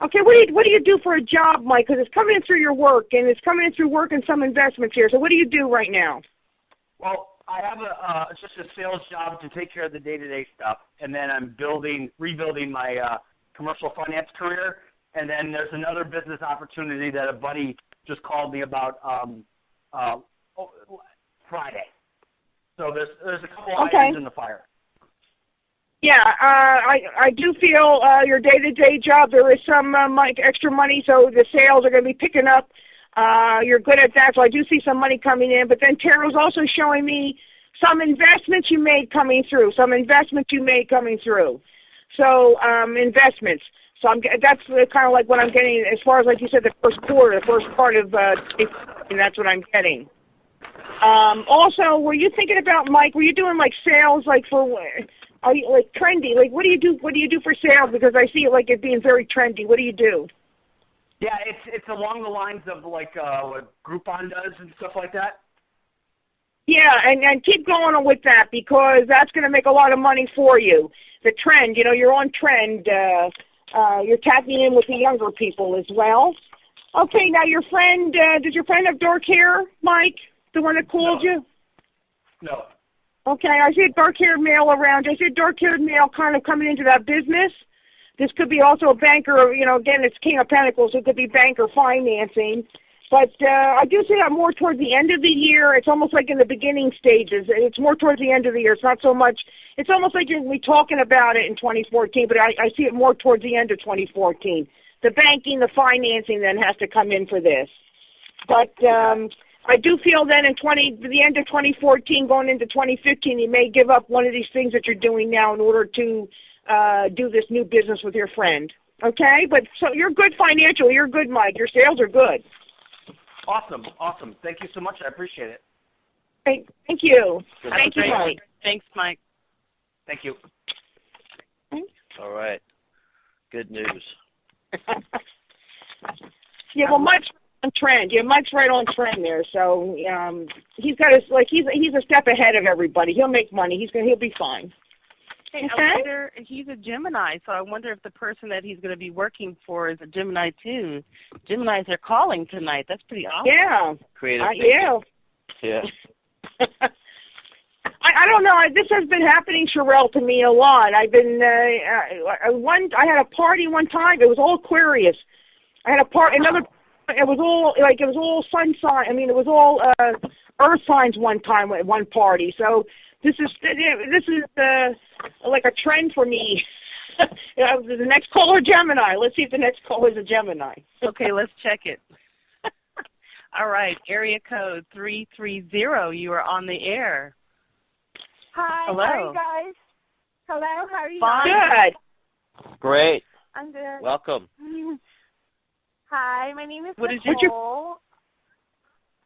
Speaker 3: Okay, what do you do for a job, Mike? Because it's coming in through your work, and it's coming in through work and some investments here. So what do you do right now?
Speaker 7: Well, I have just a sales job to take care of the day-to-day stuff, and then I'm rebuilding my commercial finance career. And then there's another business opportunity that a buddy just called me about Friday. So there's a couple items in the fire.
Speaker 3: Yeah, I do feel your day-to-day job, there is some extra money, so the sales are going to be picking up. You're good at that, so I do see some money coming in. But then Tarot's also showing me some investments you made coming through. So investments. So that's kind of like what I'm getting as far as, like you said, the first quarter, the first part of, and that's what I'm getting. Also, were you thinking about, Mike, were you doing like sales like for, are you like trendy? Like what do you do for sales? Because I see it like it being very trendy. What do you do?
Speaker 7: Yeah, it's along the lines of like what Groupon does and stuff like that.
Speaker 3: Yeah, and keep going with that because that's going to make a lot of money for you. The trend, you're on trend. You're tapping in with the younger people as well. Okay, now your friend, does your friend have dark hair, Mike? The one that called you?
Speaker 7: No.
Speaker 3: Okay, I see a dark-haired male around. I see a dark-haired male kind of coming into that business. This could be also a banker, again, it's King of Pentacles, so it could be banker financing. But I do see that more towards the end of the year. It's almost like in the beginning stages. It's more towards the end of the year. It's not so much. It's almost like you're going to be talking about it in 2014, but I see it more towards the end of 2014. The banking, the financing then has to come in for this. But I do feel then the end of 2014, going into 2015, you may give up one of these things that you're doing now in order to do this new business with your friend. Okay? But so you're good financially. You're good, Mike. Your sales are good.
Speaker 7: Awesome. Thank you so much. I appreciate it.
Speaker 3: Thank you. Thank you, Mike.
Speaker 2: Thanks, Mike.
Speaker 7: Thank you.
Speaker 1: All right. Good news.
Speaker 3: Yeah, well, Mike's on trend. Yeah, Mike's right on trend there. So he's got he's a step ahead of everybody. He'll make money. He'll be fine.
Speaker 2: Hey,
Speaker 3: okay.
Speaker 2: I wonder, he's a Gemini, so I wonder if the person that he's going to be working for is a Gemini too. Geminis are calling tonight. That's pretty awesome.
Speaker 3: Yeah.
Speaker 1: Creative.
Speaker 3: Yeah.
Speaker 1: Yeah.
Speaker 3: I don't know. This has been happening, Cheryl, to me a lot. I've been I had a party one time. It was all Aquarius. I had it was all sun sign. I mean, it was all earth signs one time at one party. So this is like a trend for me. The next caller, Gemini. Let's see if the next caller is a Gemini.
Speaker 2: Okay, let's check it. All right, area code 330. You are on the air.
Speaker 4: Hi,
Speaker 2: hello.
Speaker 4: How are you guys? Hello, how are you
Speaker 2: Fine.
Speaker 4: guys?
Speaker 3: Good.
Speaker 1: Great.
Speaker 4: I'm good.
Speaker 1: Welcome.
Speaker 4: Hi, my name is
Speaker 2: What
Speaker 4: Nicole.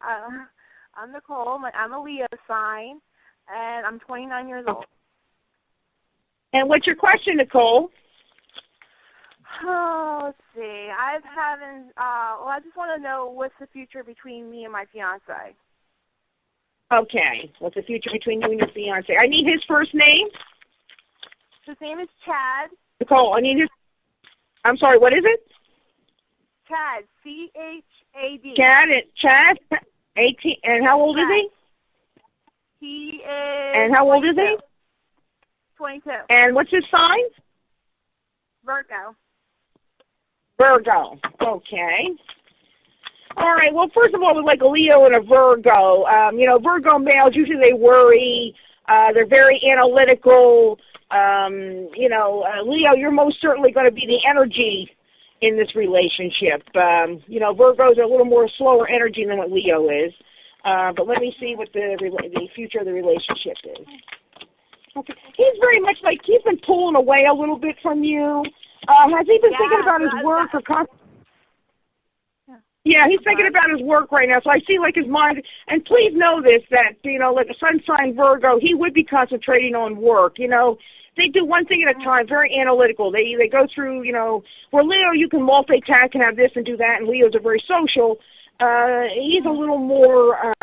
Speaker 4: I'm Nicole. I'm a Leo sign,
Speaker 8: and I'm 29 years old.
Speaker 3: And what's your question, Nicole?
Speaker 8: Oh, let's see. I just want to know what's the future between me and my fiance.
Speaker 3: Okay. What's the future between you and your fiance? I need his first name.
Speaker 8: His name is Chad.
Speaker 3: Nicole, I need his. I'm sorry. What is it?
Speaker 8: Chad. C-H-A-D.
Speaker 3: Chad. 18. And how old is he?
Speaker 8: He is.
Speaker 3: And how old is he?
Speaker 8: 22.
Speaker 3: And what's his sign?
Speaker 8: Virgo.
Speaker 3: Okay. All right. Well, first of all, with like a Leo and a Virgo, Virgo males usually they worry. They're very analytical. Leo, you're most certainly going to be the energy in this relationship. Virgos are a little more slower energy than what Leo is. But let me see what the future of the relationship is. Okay. He's very much like he's been pulling away a little bit from you. Has he been thinking about his work or? Yeah, he's thinking about his work right now. So I see like his mind. And please know this, that like a sun sign Virgo, he would be concentrating on work. They do one thing at a time, very analytical. They go through, where Leo you can multitask and have this and do that, and Leos are very social. He's a little more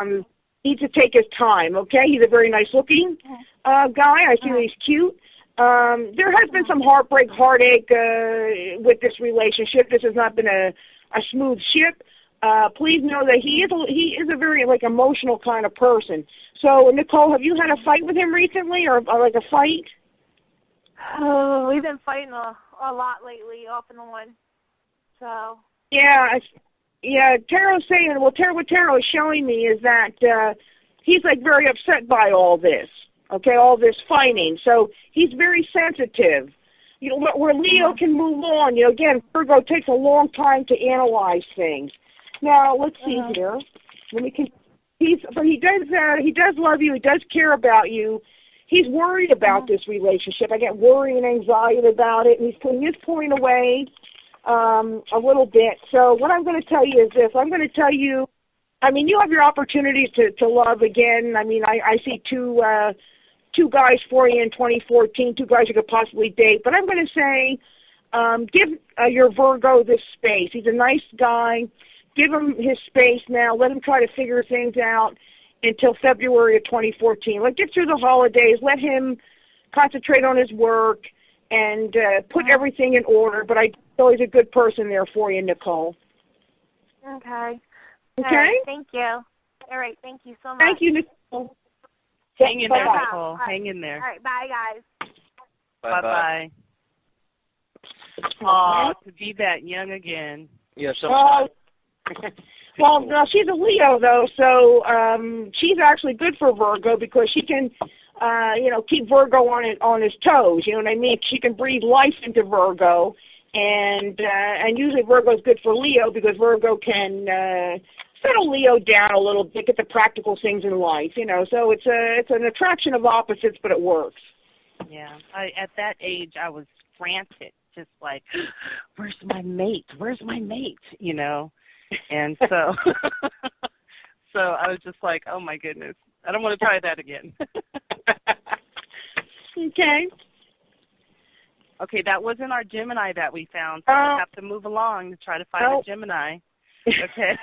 Speaker 3: needs to take his time. Okay, he's a very nice looking guy. I see that he's cute. There has been some heartache with this relationship. This has not been a smooth ship. Please know that he is a very like emotional kind of person. So Nicole, have you had a fight with him recently, or like a fight?
Speaker 8: Oh, we've been fighting a lot lately, off and on. So. Yeah, Tarot's saying. Well, what Tarot is showing me is that he's like very upset by all this. Okay, all this fighting. So he's very sensitive. Where Leo can move on. Again, Virgo takes a long time to analyze things. Now, let's see here. He does love you. He does care about you. He's worried about this relationship. I get worry and anxiety about it, and he's putting his point away a little bit. So what I'm going to tell you is this. I'm going to tell you, you have your opportunities to love again. I see two guys for you in 2014, two guys you could possibly date. But I'm going to say give your Virgo this space. He's a nice guy. Give him his space now. Let him try to figure things out until February of 2014. Get through the holidays. Let him concentrate on his work and put everything in order. But I know he's a good person there for you, Nicole. Okay.
Speaker 3: Okay?
Speaker 8: All right, thank you. All right, thank you so much.
Speaker 3: Thank you, Nicole.
Speaker 2: Hang in there,
Speaker 3: Bye-bye.
Speaker 2: Nicole. Hang in there.
Speaker 8: All right, bye, guys.
Speaker 1: Bye-bye.
Speaker 2: Aw, to be that young again.
Speaker 1: Yeah,
Speaker 3: Well, no, she's a Leo, though, so she's actually good for Virgo because she can, keep Virgo on his toes. You know what I mean? She can breathe life into Virgo, and usually Virgo's good for Leo because Virgo can settle Leo down a little bit, get the practical things in life. So it's an attraction of opposites, but it works.
Speaker 2: Yeah, at that age I was frantic, just like, where's my mate? And so, so I was just like, oh my goodness, I don't want to try that again. Okay, that wasn't our Gemini that we found, so we have to move along to try to find a Gemini. Okay.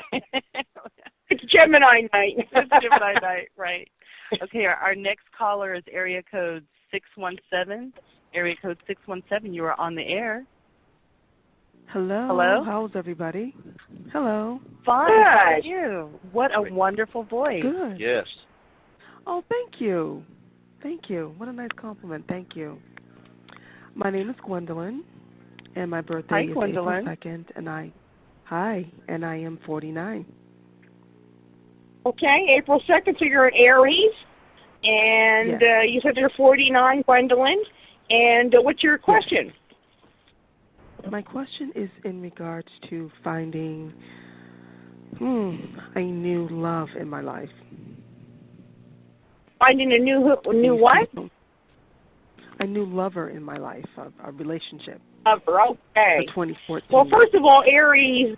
Speaker 3: It's Gemini night.
Speaker 2: It's Gemini night, right. Okay, our next caller is area code 617. Area code 617, you are on the air.
Speaker 9: Hello. How's everybody? Hello.
Speaker 2: Fine.
Speaker 3: Good.
Speaker 2: How are you? What a wonderful voice.
Speaker 9: Good.
Speaker 1: Yes.
Speaker 9: Oh, thank you. What a nice compliment. Thank you. My name is Gwendolyn, and my birthday is
Speaker 2: Gwendolyn.
Speaker 9: April 2nd, and I am 49.
Speaker 3: Okay, April 2nd, so you're an Aries, and
Speaker 9: yes.
Speaker 3: You said you're 49, Gwendolyn, and what's your question?
Speaker 9: My question is in regards to finding a new love in my life.
Speaker 3: Finding a new what?
Speaker 9: A new lover in my life, a relationship.
Speaker 3: Okay.
Speaker 9: For 2014.
Speaker 3: Well, first of all, Aries.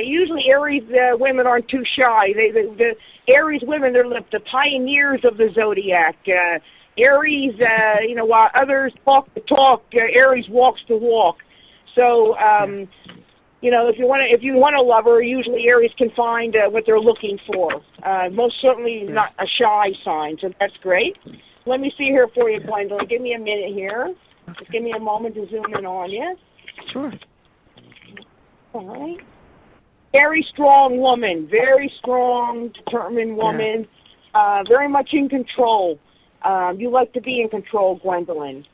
Speaker 3: Usually, Aries women aren't too shy. The Aries women, they're the pioneers of the zodiac. Aries, while others talk the talk, Aries walks the walk. So, if you want a lover, usually Aries can find what they're looking for. Most certainly not a shy sign, so that's great. Let me see here for you, Gwendolyn. Give me a minute here. Just give me a moment to zoom in on you.
Speaker 9: Sure.
Speaker 3: All right. Very strong woman. Very strong, determined woman. Yeah. Very much in control. You like to be in control, Gwendolyn.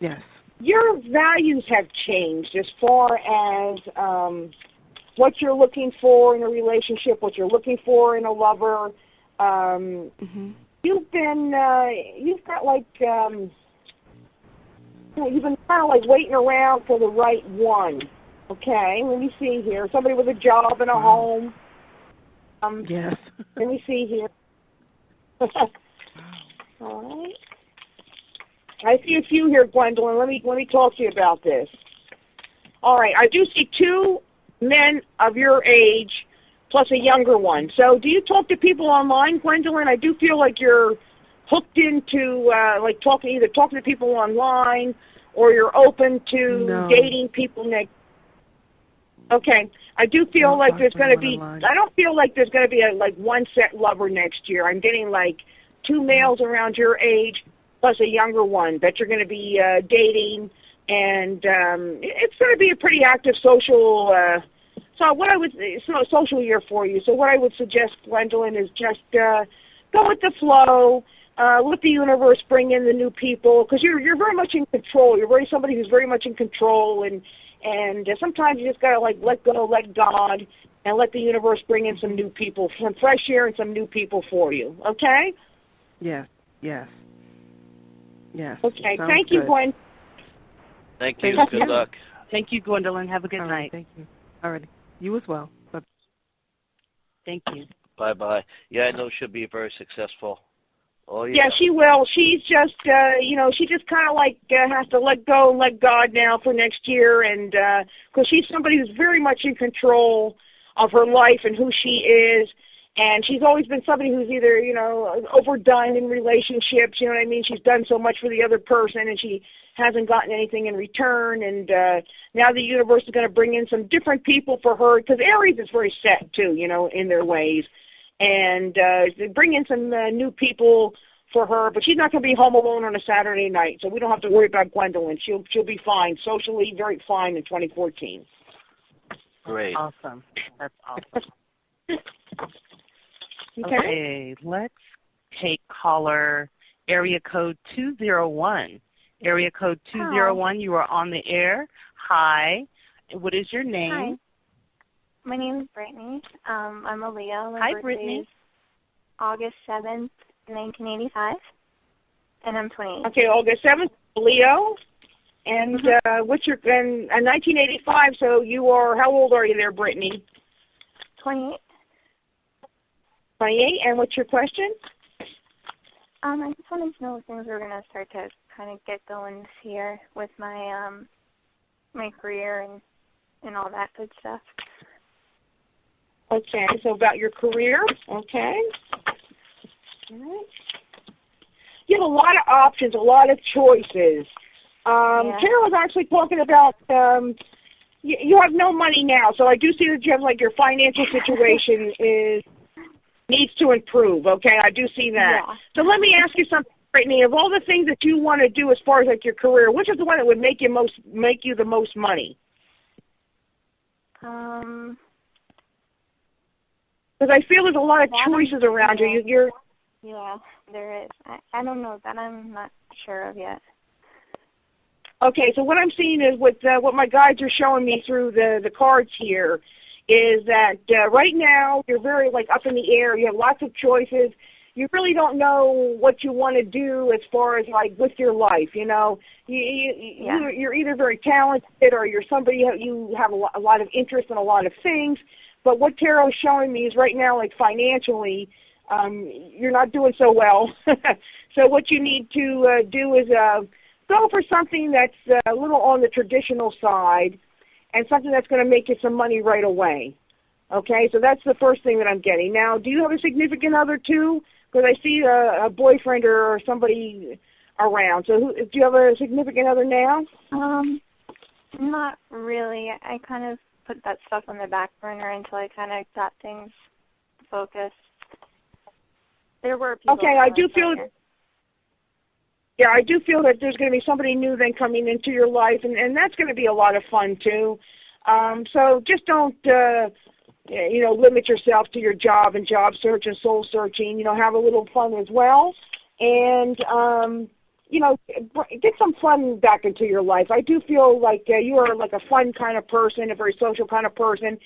Speaker 9: Yes.
Speaker 3: Your values have changed as far as what you're looking for in a relationship, what you're looking for in a lover. You've been kind of like waiting around for the right one. Okay, let me see here. Somebody with a job and a home.
Speaker 9: Yes.
Speaker 3: Let me see here. All right. I see a few here, Gwendolyn. Let me talk to you about this. All right. I do see 2 men of your age plus a younger one. So do you talk to people online, Gwendolyn? I do feel like you're hooked into either talking to people online or you're open to dating people next. Okay. I do feel like there's going to be, I don't feel like there's going to be a one set lover next year. I'm getting 2 males around your age plus a younger one that you're going to be dating, and it's going to be a pretty active social social year for you. So what I would suggest, Gwendolyn, is just go with the flow. Let the universe bring in the new people, because you're very much in control. You're somebody who's very much in control, and sometimes you just got to let go, let God, and let the universe bring in some new people, some fresh air and some new people for you. Okay?
Speaker 9: Yes. Yes. Yes.
Speaker 3: Okay. Thank you, Gwen.
Speaker 1: Thank you. Good luck.
Speaker 2: Thank you, Gwendolyn. Have a good night.
Speaker 9: Thank you. All right. You as well. Bye.
Speaker 2: Thank you.
Speaker 1: Bye-bye. Yeah, I know she'll be very successful. Oh, yeah.
Speaker 3: Yeah, she will. She's just, she just kind of has to let go and let God now for next year, and because she's somebody who's very much in control of her life and who she is. And she's always been somebody who's either, overdone in relationships, you know what I mean? She's done so much for the other person, and she hasn't gotten anything in return. And now the universe is going to bring in some different people for her, because Aries is very set, too, in their ways. And bring in some new people for her. But she's not going to be home alone on a Saturday night, so we don't have to worry about Gwendolyn. She'll be fine, socially very fine in 2014.
Speaker 1: Great.
Speaker 2: Awesome. That's awesome.
Speaker 3: Okay,
Speaker 2: let's take caller area code 201. Area code 201, you are on the air. Hi. What is your name?
Speaker 10: Hi. My name is Brittany. I'm a Leo. My
Speaker 2: Hi, Brittany.
Speaker 10: Is August 7th, 1985, and I'm 28.
Speaker 3: Okay, August 7th, Leo. And what's your, and 1985, so you are, how old are you there, Brittany?
Speaker 10: 28.
Speaker 3: 28, and what's your question?
Speaker 10: I just wanted to know if things are going to start to kind of get going this year with my my career and all that good stuff.
Speaker 3: Okay, so about your career, okay. All right. You have a lot of options, a lot of choices. Cheryl was actually talking about you have no money now, so I do see that you have your financial situation needs to improve. Okay, I do see that.
Speaker 10: Yeah.
Speaker 3: So let me ask you something, Brittany. Of all the things that you want to do as far as your career, which is the one that would make you the most money? Because I feel there's a lot of choices around you.
Speaker 10: Yeah, there is. I don't know that. I'm not sure of yet.
Speaker 3: Okay, so what I'm seeing is what my guides are showing me through the cards here is that right now you're very up in the air. You have lots of choices. You really don't know what you want to do as far as with your life. You're either very talented or you're somebody you have a lot of interest in a lot of things. But what Tarot is showing me is right now, financially, you're not doing so well. So what you need to do is go for something that's a little on the traditional side and something that's going to make you some money right away. Okay, so that's the first thing that I'm getting. Now, do you have a significant other too? Because I see a boyfriend or somebody around. So do you have a significant other now?
Speaker 10: Not really. I kind of put that stuff on the back burner until I kind of got things focused. There were people.
Speaker 3: Okay, I do feel. Yeah, I do feel that there's going to be somebody new then coming into your life, and that's going to be a lot of fun too. So just don't, limit yourself to your job and job search and soul searching. Have a little fun as well, and get some fun back into your life. I do feel like you are like a fun kind of person, a very social kind of person,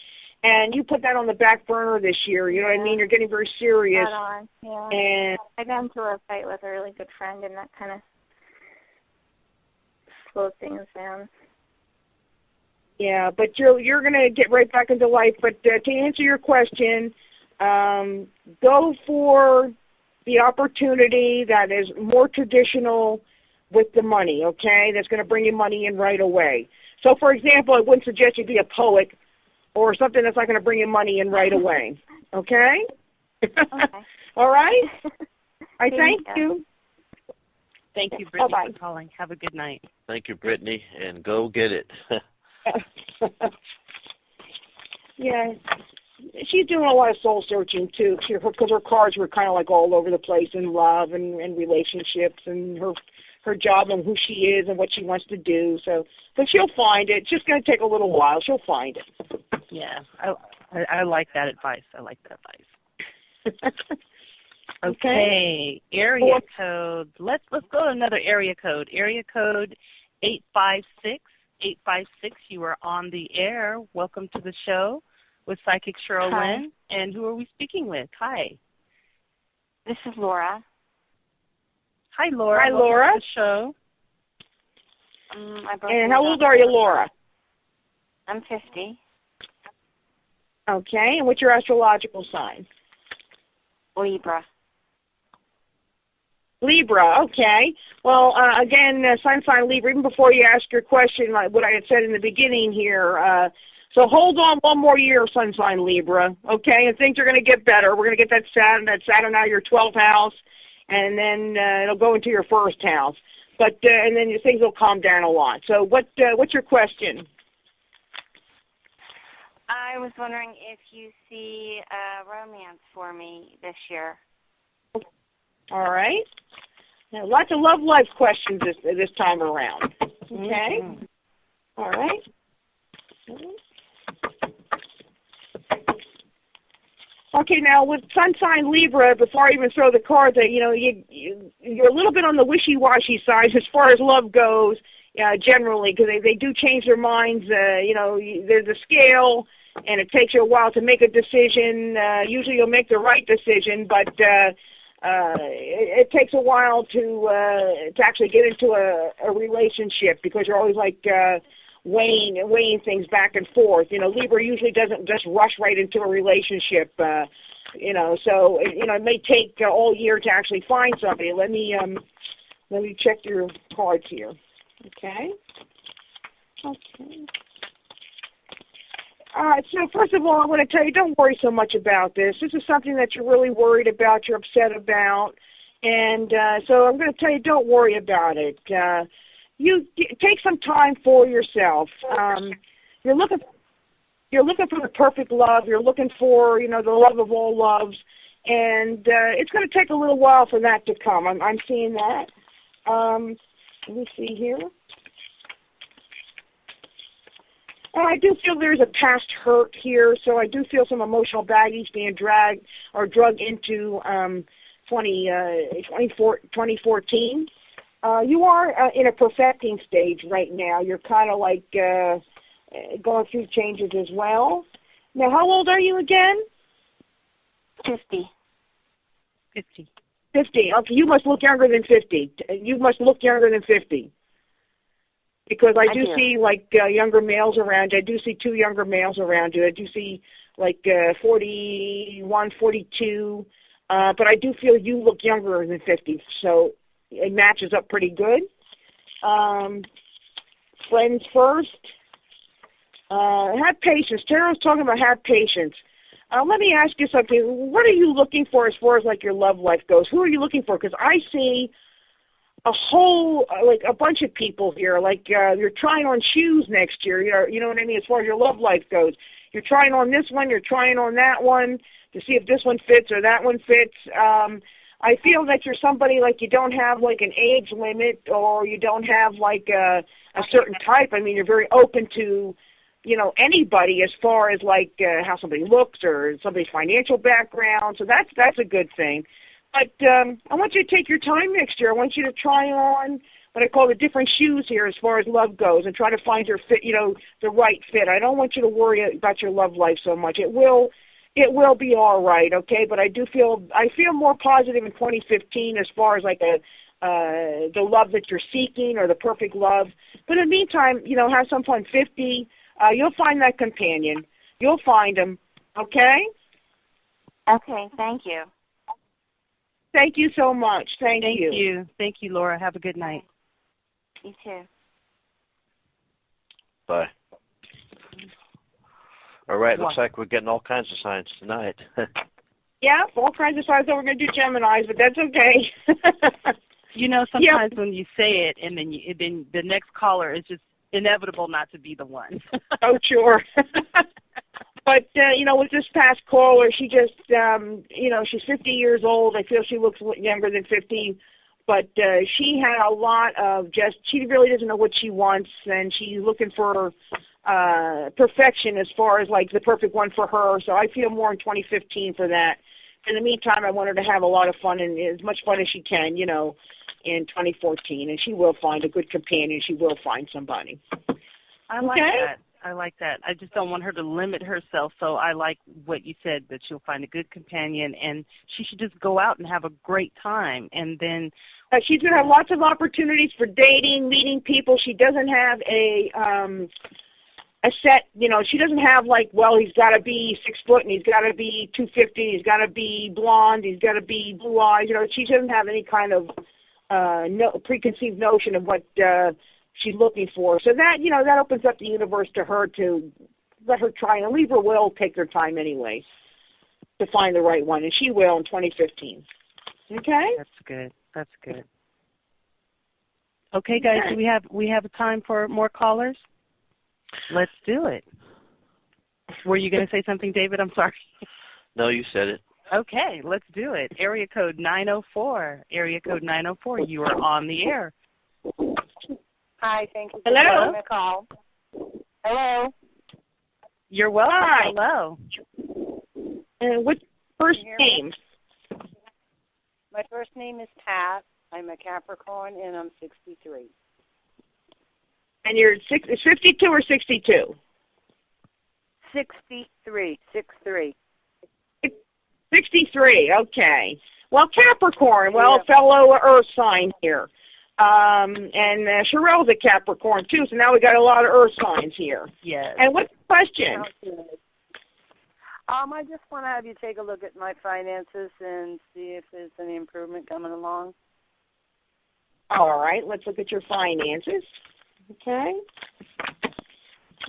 Speaker 3: and you put that on the back burner this year. You know what I mean? You're getting very serious.
Speaker 10: Right on. Yeah.
Speaker 3: And
Speaker 10: I got into a fight with a really good friend, and that kind of slowed things down.
Speaker 3: Yeah, but you're going to get right back into life. But to answer your question, go for the opportunity that is more traditional with the money, okay? That's going to bring you money in right away. So, for example, I wouldn't suggest you be a poet or something that's not going to bring you money in right away, okay?
Speaker 10: Okay.
Speaker 3: All right? I thank you.
Speaker 2: Thank you, Brittany,
Speaker 3: Bye-bye.
Speaker 2: for calling. Have a good night.
Speaker 1: Thank you, Brittany, and go get it.
Speaker 3: Yeah. She's doing a lot of soul searching too, because her cards were kind of like all over the place in love and relationships and her job and who she is and what she wants to do. So, but she'll find it. It's just going to take a little while. She'll find it.
Speaker 2: Yeah, I like that advice. Okay, area code. Let's go to another area code. Area code 856. 856. You are on the air. Welcome to the show with Psychic Cheryl Lynn. And who are we speaking with? Hi.
Speaker 10: This is Laura.
Speaker 2: Hi, Laura.
Speaker 3: Hi, Laura.
Speaker 2: Welcome to the show.
Speaker 3: And how old are you, Laura?
Speaker 10: I'm 50.
Speaker 3: Okay, and what's your astrological sign?
Speaker 10: Libra.
Speaker 3: Libra, okay. Well, again, sun sign Libra, even before you ask your question, like what I had said in the beginning here, so hold on one more year, sun sign Libra, okay, and things are going to get better. We're going to get that Saturn out of your 12th house, and then it'll go into your first house. But and then things will calm down a lot. So what's your question?
Speaker 10: I was wondering if you see romance for me this year.
Speaker 3: All right. Now, lots of love life questions this time around. Okay. Mm-hmm. All right. Okay, now with sun sign Libra, before I even throw the card, that you're a little bit on the wishy-washy side as far as love goes, generally, because they do change their minds. There's a scale, and it takes you a while to make a decision. Usually, you'll make the right decision, but it takes a while to actually get into a relationship because you're always like weighing things back and forth. Libra usually doesn't just rush right into a relationship. So it may take all year to actually find somebody. Let me check your cards here. Okay. So first of all, I want to tell you, don't worry so much about this. This is something that you're really worried about, you're upset about, and so I'm going to tell you, don't worry about it. You take some time for yourself. You're looking for the perfect love. You're looking for, the love of all loves, and it's going to take a little while for that to come. I'm seeing that. Let me see here. I do feel there's a past hurt here, so I do feel some emotional baggage being dragged or drug into 2014. You are in a perfecting stage right now. You're kind of like going through changes as well. Now, how old are you again?
Speaker 10: 50.
Speaker 2: 50.
Speaker 3: 50. Okay, you must look younger than 50. You must look younger than 50. Because I do see, like, younger males around you. I do see 2 younger males around you. I do see, like, 41, 42. But I do feel you look younger than 50. So it matches up pretty good. Friends first. Have patience. Tarot's talking about have patience. Let me ask you something. What are you looking for as far as like your love life goes? Who are you looking for? Because I see a whole, like a bunch of people here. Like you're trying on shoes next year. You know what I mean? As far as your love life goes, you're trying on this one. You're trying on that one to see if this one fits or that one fits. I feel that you're somebody like you don't have like an age limit or you don't have like a certain type. I mean, you're very open to, you know, anybody as far as like how somebody looks or somebody's financial background. So that's a good thing. But I want you to take your time next year. I want you to try on what I call the different shoes here as far as love goes and try to find your fit, you know, the right fit. I don't want you to worry about your love life so much. It will be all right, okay? But I feel more positive in 2015 as far as like the love that you're seeking or the perfect love. But in the meantime, you know, have some fun. 50. You'll find that companion. You'll find him, okay?
Speaker 10: Okay, thank you.
Speaker 3: Thank you so much. Thank you.
Speaker 2: Thank you. Thank you, Laura. Have a good night.
Speaker 10: You too.
Speaker 1: Bye. All right, looks like we're getting all kinds of signs tonight.
Speaker 3: Yeah, all kinds of signs. So we're going to do Geminis, but that's okay.
Speaker 2: You know, sometimes when you say it and then the next caller is just inevitable not to be the one.
Speaker 3: Oh, sure. But, you know, with this past caller, she just, you know, she's 50 years old. I feel she looks younger than 50. But she had a lot of she really doesn't know what she wants, and she's looking for perfection as far as, like, the perfect one for her. So I feel more in 2015 for that. In the meantime, I want her to have a lot of fun and as much fun as she can, you know, in 2014. And she will find a good companion. She will find somebody.
Speaker 2: I like that. I like that. I just don't want her to limit herself, so I like what you said, that she'll find a good companion, and she should just go out and have a great time, and then...
Speaker 3: she's going to have lots of opportunities for dating, meeting people. She doesn't have a set, you know, she doesn't have like, well, he's got to be 6 foot and he's got to be 250, he's got to be blonde, he's got to be blue eyes. You know, she doesn't have any kind of preconceived notion of what she's looking for. So that, you know, that opens up the universe to her to let her try. And Libra will take their time anyway to find the right one, and she will in 2015. Okay?
Speaker 2: That's good. That's good. Okay, guys, do we have time for more callers? Let's do it. Were you going to say something, David? I'm sorry.
Speaker 1: No, you said it.
Speaker 2: Okay, let's do it. Area code 904. Area code 904. You are on the air.
Speaker 11: Hi, thank you for taking the call. Hello.
Speaker 2: You're welcome.
Speaker 3: Hi.
Speaker 2: Hello.
Speaker 3: What's your first name?
Speaker 11: My first name is Pat. I'm a Capricorn, and I'm 63.
Speaker 3: And you're 52 or 62?
Speaker 11: 63. 63.
Speaker 3: 63, okay. Well, Capricorn, fellow Earth sign here. And Cheryl's a Capricorn, too, so now we got a lot of Earth signs here.
Speaker 2: Yes.
Speaker 3: And what's the question?
Speaker 11: I just want to have you take a look at my finances and see if there's any improvement coming along.
Speaker 3: All right, let's look at your finances. Okay.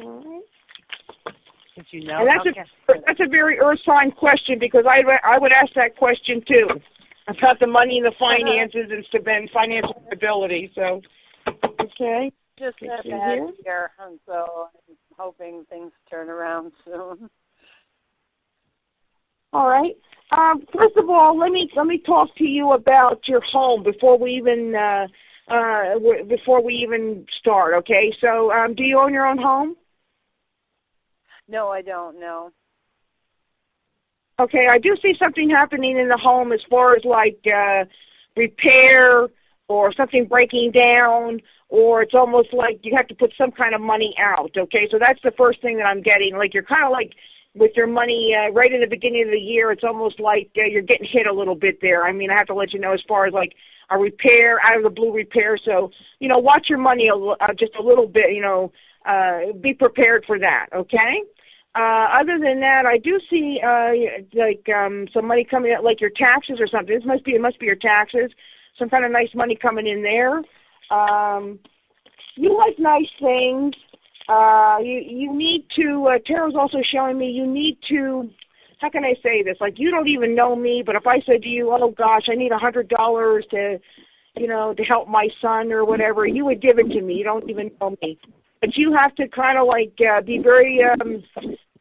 Speaker 3: All right.
Speaker 2: Did you know?
Speaker 3: And that's a very Earth sign question, because I would ask that question too about the money and the finances and financial stability. So, okay.
Speaker 11: Just a bad year, and so I'm hoping things turn around soon.
Speaker 3: All right. First of all, let me talk to you about your home before we even start. Okay. So, do you own your own home?
Speaker 11: No, I don't know.
Speaker 3: Okay, I do see something happening in the home as far as like repair or something breaking down, or it's almost like you have to put some kind of money out. Okay, so that's the first thing that I'm getting. Like you're kind of like with your money right in the beginning of the year, it's almost like you're getting hit a little bit there. I mean, I have to let you know as far as like a repair, out of the blue repair. So, you know, watch your money just a little bit, you know, be prepared for that, okay? Other than that, I do see some money coming out, like your taxes or something. It must be your taxes. Some kind of nice money coming in there. you like nice things. You need to, Tara's also showing me you need to, how can I say this? Like, you don't even know me, but if I said to you, oh, gosh, I need $100 to, to help my son or whatever, you would give it to me. You don't even know me. But you have to kind of like be very,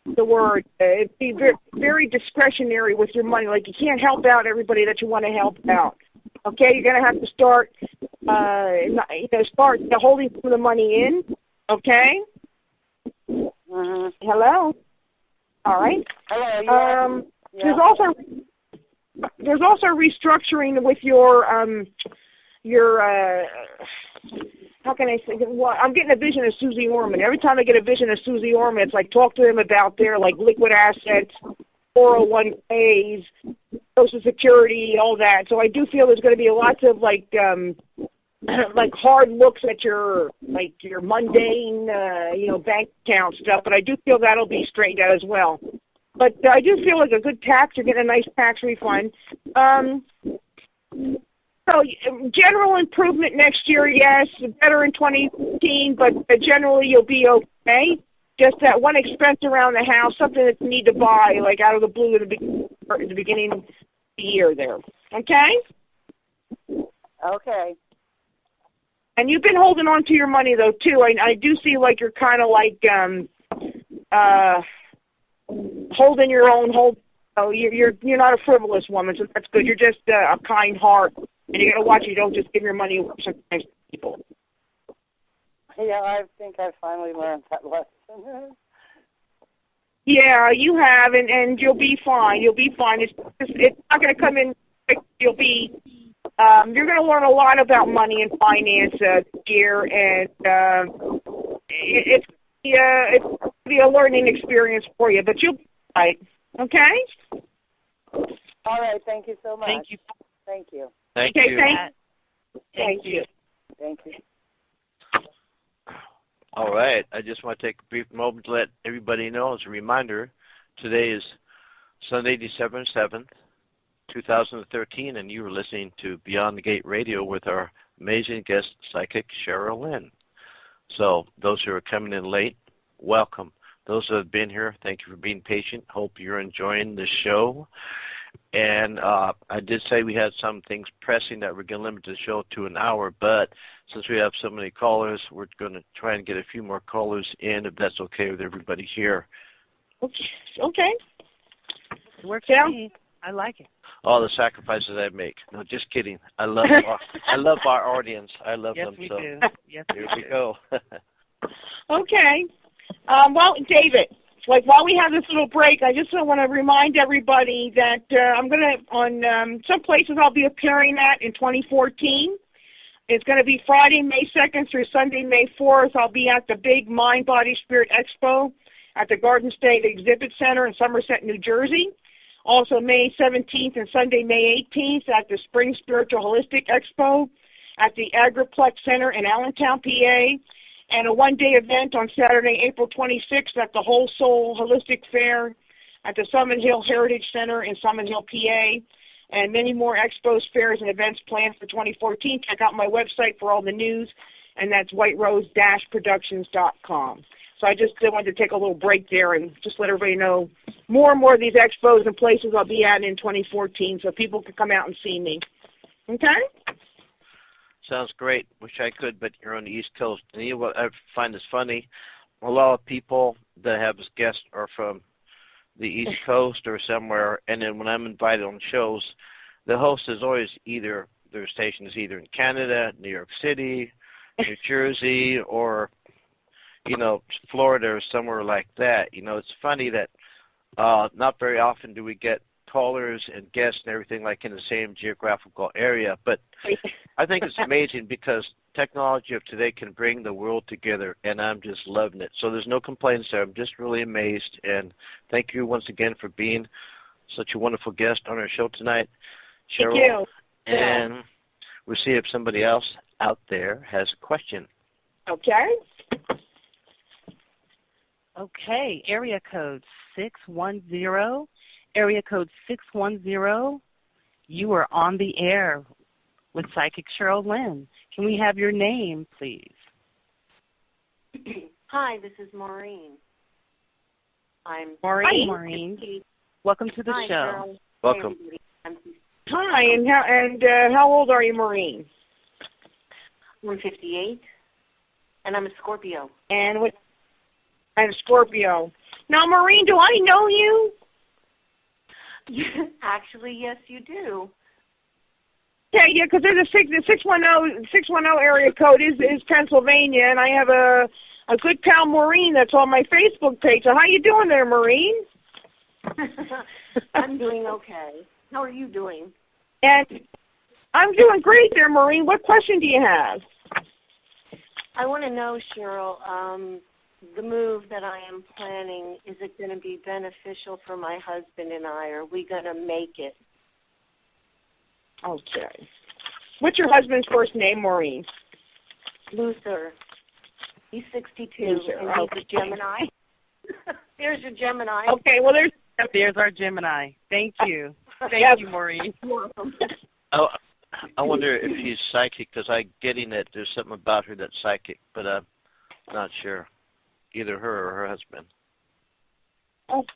Speaker 3: be very, very discretionary with your money. Like, you can't help out everybody that you want to help out. Okay? You're going to have to start, start holding some of the money in. Okay? Hello? All right.
Speaker 11: Hello.
Speaker 3: Yeah. There's also restructuring with your how can I say? Well, I'm getting a vision of Susie Orman. Every time I get a vision of Susie Orman, it's like talk to them about their like liquid assets, 401ks, Social Security, all that. So I do feel there's going to be lots of like hard looks at your mundane bank account stuff. But I do feel that'll be straightened out as well. But I do feel like a good tax. You're getting a nice tax refund. So general improvement next year, yes, better in 2015, but generally you'll be okay. Just that one expense around the house, something that you need to buy, like out of the blue at the beginning of the year there. Okay?
Speaker 11: Okay.
Speaker 3: And you've been holding on to your money, though, too. I do see like you're kind of like holding your own hold. Oh, you're not a frivolous woman, so that's good. You're just a kind heart. And you got to watch you don't just give your money away sometimes to people.
Speaker 11: Yeah, I think I finally learned that lesson.
Speaker 3: Yeah, you have, and you'll be fine. You'll be fine. It's not going to come in quick. You'll be. You're going to learn a lot about money and finance this year, and it's going to be a learning experience for you. But you'll be right. Okay.
Speaker 11: All right. Thank you so much.
Speaker 2: Thank you.
Speaker 11: Thank you.
Speaker 1: Thank
Speaker 3: you.
Speaker 11: Thank you. Thank you.
Speaker 1: All right. I just want to take a brief moment to let everybody know, as a reminder, today is Sunday, December 7th, 2013, and you are listening to Beyond the Gate Radio with our amazing guest, Psychic Cheryl Lynn. So those who are coming in late, welcome. Those who have been here, thank you for being patient. Hope you're enjoying the show. And I did say we had some things pressing that we're going to limit the show to an hour, but since we have so many callers, we're going to try and get a few more callers in, if that's okay with everybody here.
Speaker 3: Okay.
Speaker 2: Works for me. I like it.
Speaker 1: All the sacrifices I make. No, just kidding. I love our audience. I love them.
Speaker 2: Yes, we
Speaker 1: so
Speaker 2: do. Yes,
Speaker 1: here we go.
Speaker 3: Okay. Well, David, like while we have this little break, I just want to remind everybody that I'm going to, on some places I'll be appearing at in 2014. It's going to be Friday, May 2nd through Sunday, May 4th. I'll be at the big Mind, Body, Spirit Expo at the Garden State Exhibit Center in Somerset, New Jersey. Also May 17th and Sunday, May 18th at the Spring Spiritual Holistic Expo at the Agriplex Center in Allentown, PA. And a one-day event on Saturday, April 26th at the Whole Soul Holistic Fair at the Summit Hill Heritage Center in Summit Hill, PA. And many more expos, fairs, and events planned for 2014. Check out my website for all the news, and that's whiterose-productions.com. So I just wanted to take a little break there and just let everybody know more and more of these expos and places I'll be at in 2014 so people can come out and see me. Okay?
Speaker 1: Sounds great. Wish I could, but you're on the East Coast. And you know what I find is funny? A lot of people that have as guests are from the East Coast or somewhere, and then when I'm invited on shows, the host is always either, their station is either in Canada, New York City, New Jersey, or, Florida or somewhere like that. It's funny that not very often do we get callers and guests and everything like in the same geographical area, but I think it's amazing because technology of today can bring the world together, and I'm just loving it. So there's no complaints there. I'm just really amazed, and thank you once again for being such a wonderful guest on our show tonight, Cheryl.
Speaker 3: Thank you.
Speaker 1: And we'll see if somebody else out there has a question.
Speaker 3: Okay.
Speaker 2: Okay, area code 610. Area code 610. You are on the air with Psychic Cheryl Lynn. Can we have your name, please?
Speaker 12: Hi, this is Maureen. I'm
Speaker 2: Maureen. Hi, Maureen. Welcome to the show.
Speaker 12: Cheryl.
Speaker 1: Welcome.
Speaker 3: Hi, and how old are you, Maureen?
Speaker 12: I'm 58, and I'm a Scorpio.
Speaker 3: And what? I'm Scorpio. Now, Maureen, do I know you?
Speaker 12: Actually, yes, you do.
Speaker 3: Yeah, because there's the 610 area code is Pennsylvania, and I have a good pal, Maureen, that's on my Facebook page. So how you doing there, Maureen?
Speaker 12: I'm doing okay. How are you doing?
Speaker 3: And I'm doing great there, Maureen. What question do you have?
Speaker 12: I want to know, Cheryl, the move that I am planning, is it going to be beneficial for my husband and I? Are we going to make it?
Speaker 3: Okay. What's your husband's first name, Maureen?
Speaker 12: Luther. He's 62,
Speaker 3: Luther,
Speaker 12: and he's a Gemini. There's your Gemini.
Speaker 2: Okay, well, there's our Gemini. Thank you. Thank you, Maureen.
Speaker 1: I wonder if he's psychic, because I'm getting that there's something about her that's psychic, but I'm not sure. Either her or her husband.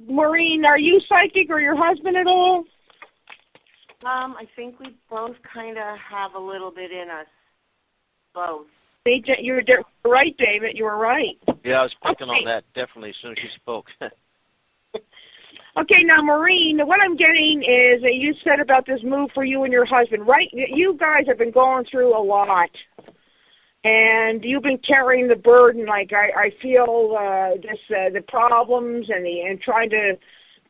Speaker 3: Maureen, are you psychic or your husband at all?
Speaker 12: I think we both kind of have a little bit in us. Both.
Speaker 3: You're right, David. You were right.
Speaker 1: Yeah, I was clicking on that definitely as soon as you spoke.
Speaker 3: Okay, now, Maureen, what I'm getting is that you said about this move for you and your husband, right? You guys have been going through a lot, and you've been carrying the burden. Like I feel the problems and trying to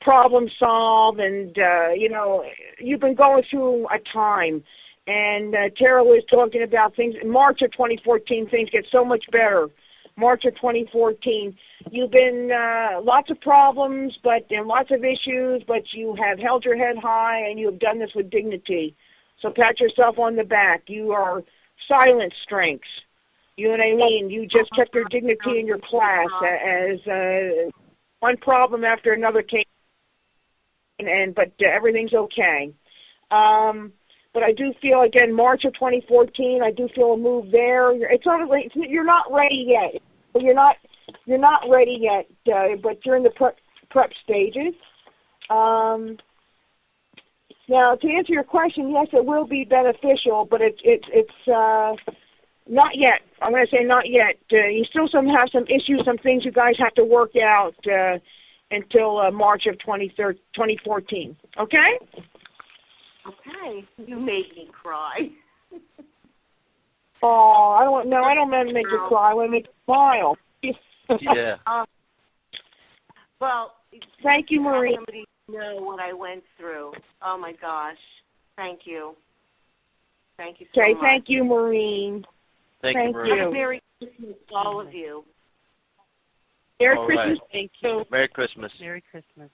Speaker 3: problem solve, and you've been going through a time. And Cheryl was talking about things in March of 2014. Things get so much better. March of 2014. You've been lots of problems, and lots of issues, but you have held your head high, and you have done this with dignity. So pat yourself on the back. You are silent strengths. You know what I mean? You just kept your dignity in your class as one problem after another came, but everything's okay. But I do feel, again, March of 2014, I do feel a move there. It's not like you're not ready yet. You're not ready yet, but you're in the prep stages. Now, to answer your question, yes, it will be beneficial, but it's not yet. I'm going to say not yet. You still have some issues, some things you guys have to work out until March of 2014. Okay?
Speaker 12: Okay. You made me cry.
Speaker 3: Oh, I don't want to make you cry. I want to make you smile.
Speaker 1: Yeah.
Speaker 12: Well,
Speaker 3: thank you, Marie.
Speaker 12: Somebody know what I went through. Oh my gosh. Thank you. Thank you so much.
Speaker 3: Okay, thank you, Maureen.
Speaker 1: Thank you, Maureen.
Speaker 12: Have a Merry Christmas to all of you.
Speaker 3: Merry
Speaker 1: All
Speaker 3: Christmas.
Speaker 1: right.
Speaker 2: Thank you.
Speaker 1: Merry Christmas.
Speaker 2: Merry Christmas.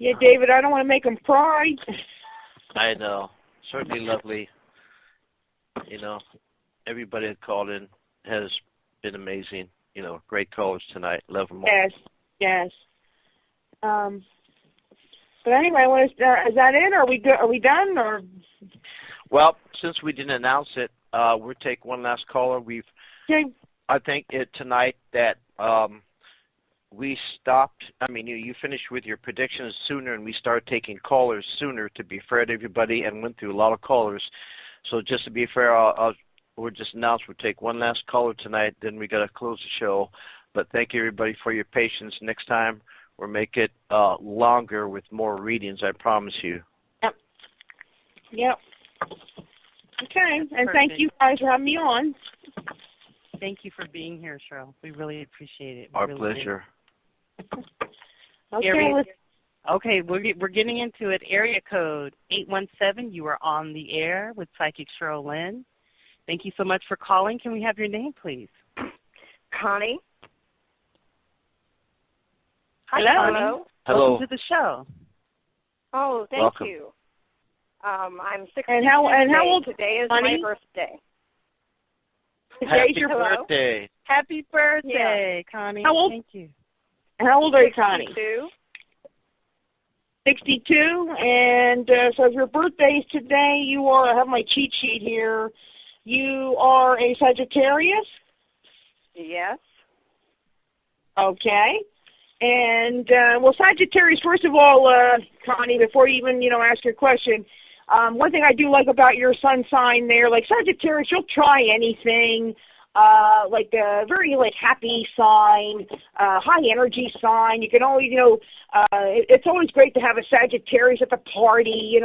Speaker 3: Yeah, David, I don't want to make him cry.
Speaker 1: I know. Certainly lovely. Everybody that called in has been amazing. Great callers tonight. Love them all.
Speaker 3: Yes. But anyway, is that it? Are we good? Are we done? Or?
Speaker 1: Well, since we didn't announce it, we'll take one last caller. I think tonight that we stopped. I mean, you finished with your predictions sooner, and we started taking callers sooner to be fair to everybody, and went through a lot of callers. So just to be fair, we'll just announce we'll take one last caller tonight, then we got to close the show. But thank you, everybody, for your patience. Next time, we'll make it longer with more readings, I promise you.
Speaker 3: Yep. Okay, and thank you guys for having me on.
Speaker 2: Thank you for being here, Cheryl. We really appreciate it.
Speaker 1: Our pleasure.
Speaker 2: Okay, we're getting into it. Area code 817. You are on the air with Psychic Cheryl Lynn. Thank you so much for calling. Can we have your name, please?
Speaker 13: Connie.
Speaker 2: Hi,
Speaker 13: Hello.
Speaker 2: Connie.
Speaker 1: Hello.
Speaker 2: Welcome to the show.
Speaker 13: Oh, thank
Speaker 1: Welcome.
Speaker 13: you. I'm 60.
Speaker 3: And how old?
Speaker 13: Today is
Speaker 3: Connie?
Speaker 13: my birthday.
Speaker 3: Today's your
Speaker 1: birthday.
Speaker 2: Happy birthday, Connie.
Speaker 3: How old?
Speaker 2: Thank you.
Speaker 3: How old are you, Connie?
Speaker 13: 62.
Speaker 3: 62, and so if your birthday is today, I have my cheat sheet here. You are a Sagittarius?
Speaker 13: Yes.
Speaker 3: Okay. And, well, Sagittarius, first of all, Connie, before you even, ask your question, one thing I do like about your sun sign there, like Sagittarius, you'll try anything, like a very, happy sign, high energy sign. You can always, it's always great to have a Sagittarius at the party.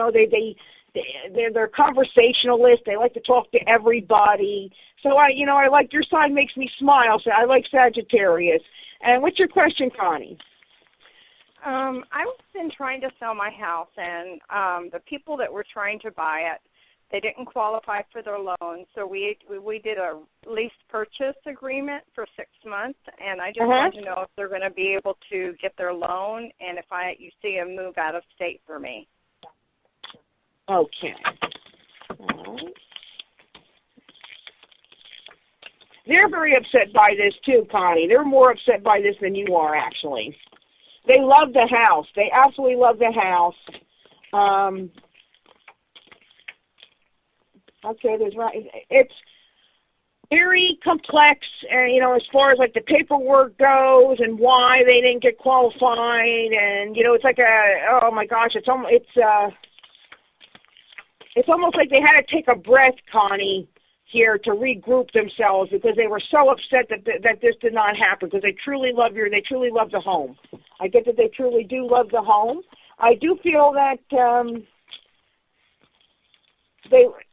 Speaker 3: They're conversationalists. They like to talk to everybody. So, I like your sign makes me smile, so I like Sagittarius. And what's your question, Connie?
Speaker 13: I've been trying to sell my house, and the people that were trying to buy it, they didn't qualify for their loan. So we did a lease purchase agreement for 6 months, and I just want to know if they're going to be able to get their loan, and if you see a move out of state for me.
Speaker 3: Okay. All right. They're very upset by this too, Connie. They're more upset by this than you are, actually. They love the house. They absolutely love the house. Okay, it's very complex, as far as the paperwork goes and why they didn't get qualified, and it's like oh my gosh, it's almost like they had to take a breath, Connie, here to regroup themselves because they were so upset that this did not happen because they truly love the home. I get that they truly do love the home. I do feel that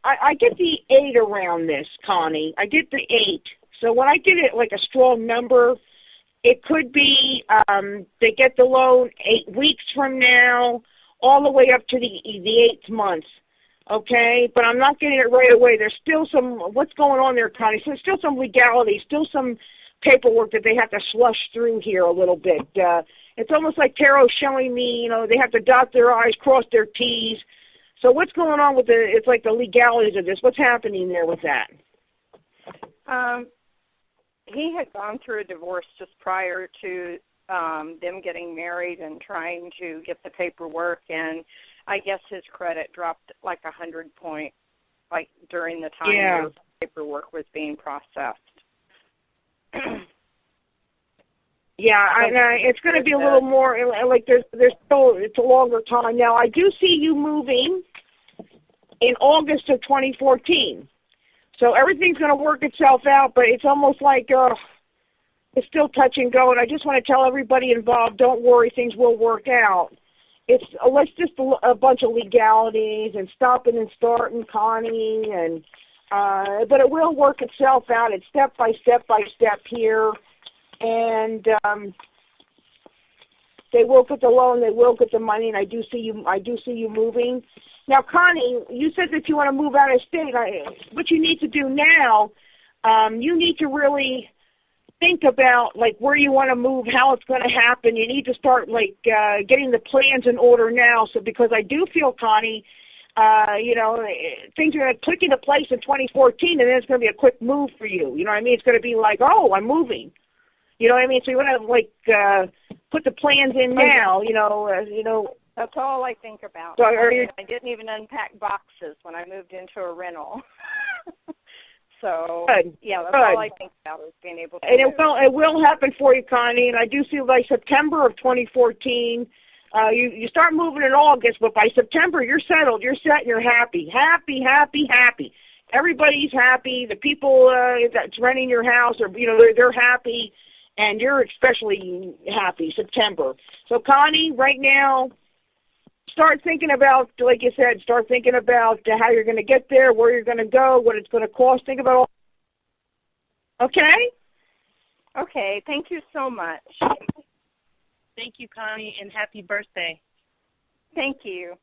Speaker 3: I get the 8 around this, Connie. I get the 8. So when I get it like a strong number, it could be they get the loan 8 weeks from now, all the way up to the 8th month. Okay, but I'm not getting it right away. There's still what's going on there, Connie? So there's still some legality, still some paperwork that they have to slush through here a little bit. It's almost like tarot's showing me, they have to dot their I's, cross their T's. So what's going on with it's like the legalities of this? What's happening there with that?
Speaker 13: He had gone through a divorce just prior to them getting married and trying to get the paperwork, and I guess his credit dropped like 100 points, during the time the paperwork was being processed.
Speaker 3: It's going to be a little more there's still it's a longer time now. I do see you moving in August of 2014, so everything's going to work itself out. But it's almost like it's still touch and go. And I just want to tell everybody involved, don't worry, things will work out. It's just a bunch of legalities and stopping and starting, Connie, and but it will work itself out. It's step by step here, and they will get the loan, they will get the money, and I do see you moving. Now, Connie, you said that you want to move out of state. What you need to do now, you need to really think about where you want to move, how it's going to happen. You need to start getting the plans in order now. So because I do feel, Connie, things are going to click into place in 2014, and then it's going to be a quick move for you. You know what I mean? It's going to be oh, I'm moving. You know what I mean? So you want to put the plans in now.
Speaker 13: That's all I think about.
Speaker 3: So
Speaker 13: I didn't even unpack boxes when I moved into a rental. So,
Speaker 3: good.
Speaker 13: That's all I think about is being able to.
Speaker 3: And it will happen for you, Connie, and I do see September of 2014, you start moving in August, but by September you're settled, you're set, and you're happy. Happy. Everybody's happy. The people that's renting your house they're happy, and you're especially happy, September. So, Connie, right now, start thinking about, like you said, how you're going to get there, where you're going to go, what it's going to cost. Think about all. Okay?
Speaker 13: Okay. Thank you so much.
Speaker 2: Thank you, Connie, and happy birthday.
Speaker 13: Thank you.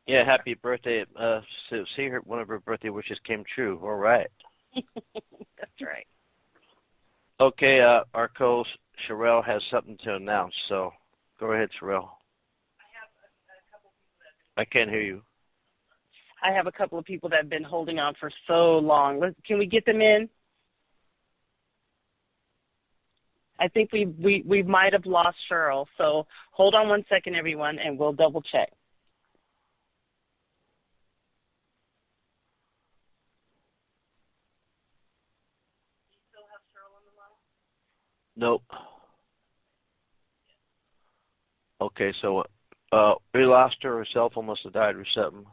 Speaker 1: Yeah, happy birthday. So see one of her birthday wishes came true. All right.
Speaker 2: That's right.
Speaker 1: Okay, our co-host Cheryl has something to announce, so go ahead, Cheryl. I can't hear you.
Speaker 2: I have a couple of people that have been holding on for so long. Can we get them in? I think we might have lost Cheryl, so hold on one second, everyone, and we'll double check.
Speaker 1: Nope. Okay, so we lost her. Her cell phone must have died or something.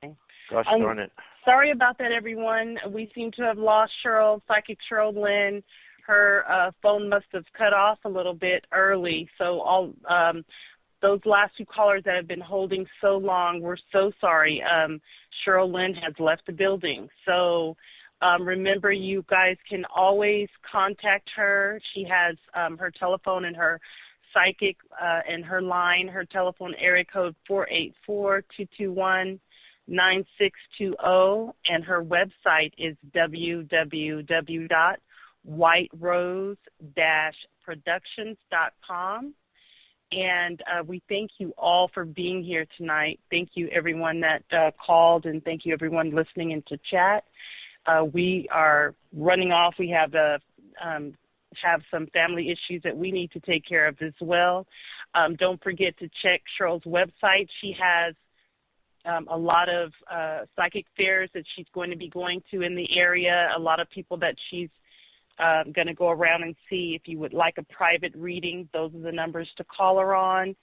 Speaker 2: Okay.
Speaker 1: Gosh darn it.
Speaker 2: Sorry about that, everyone. We seem to have lost Cheryl, Psychic Cheryl Lynn. Her phone must have cut off a little bit early. So all those last two callers that have been holding so long, we're so sorry. Cheryl Lynn has left the building. So remember, you guys can always contact her. She has her telephone and her psychic and her line, her telephone area code 484-221-9620, and her website is www.whiterose-productions.com. And we thank you all for being here tonight. Thank you, everyone that called, and thank you, everyone listening into chat. We are running off. We have some family issues that we need to take care of as well. Don't forget to check Cheryl's website. She has a lot of psychic fairs that she's going to be going to in the area, a lot of people that she's going to go around and see. If you would like a private reading, those are the numbers to call her on.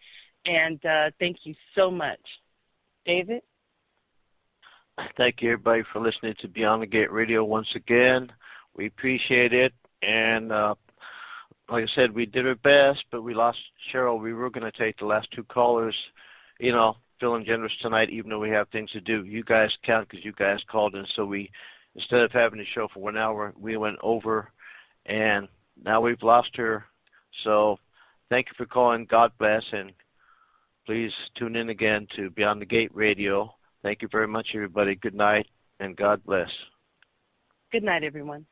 Speaker 2: And thank you so much. David?
Speaker 1: Thank you, everybody, for listening to Beyond the Gate Radio once again. We appreciate it. And like I said, we did our best, but we lost Cheryl. We were going to take the last two callers, feeling generous tonight, even though we have things to do. You guys count because you guys called in. So we, instead of having a show for 1 hour, we went over, and now we've lost her. So thank you for calling. God bless, and please tune in again to Beyond the Gate Radio. Thank you very much, everybody. Good night, and God bless.
Speaker 2: Good night, everyone.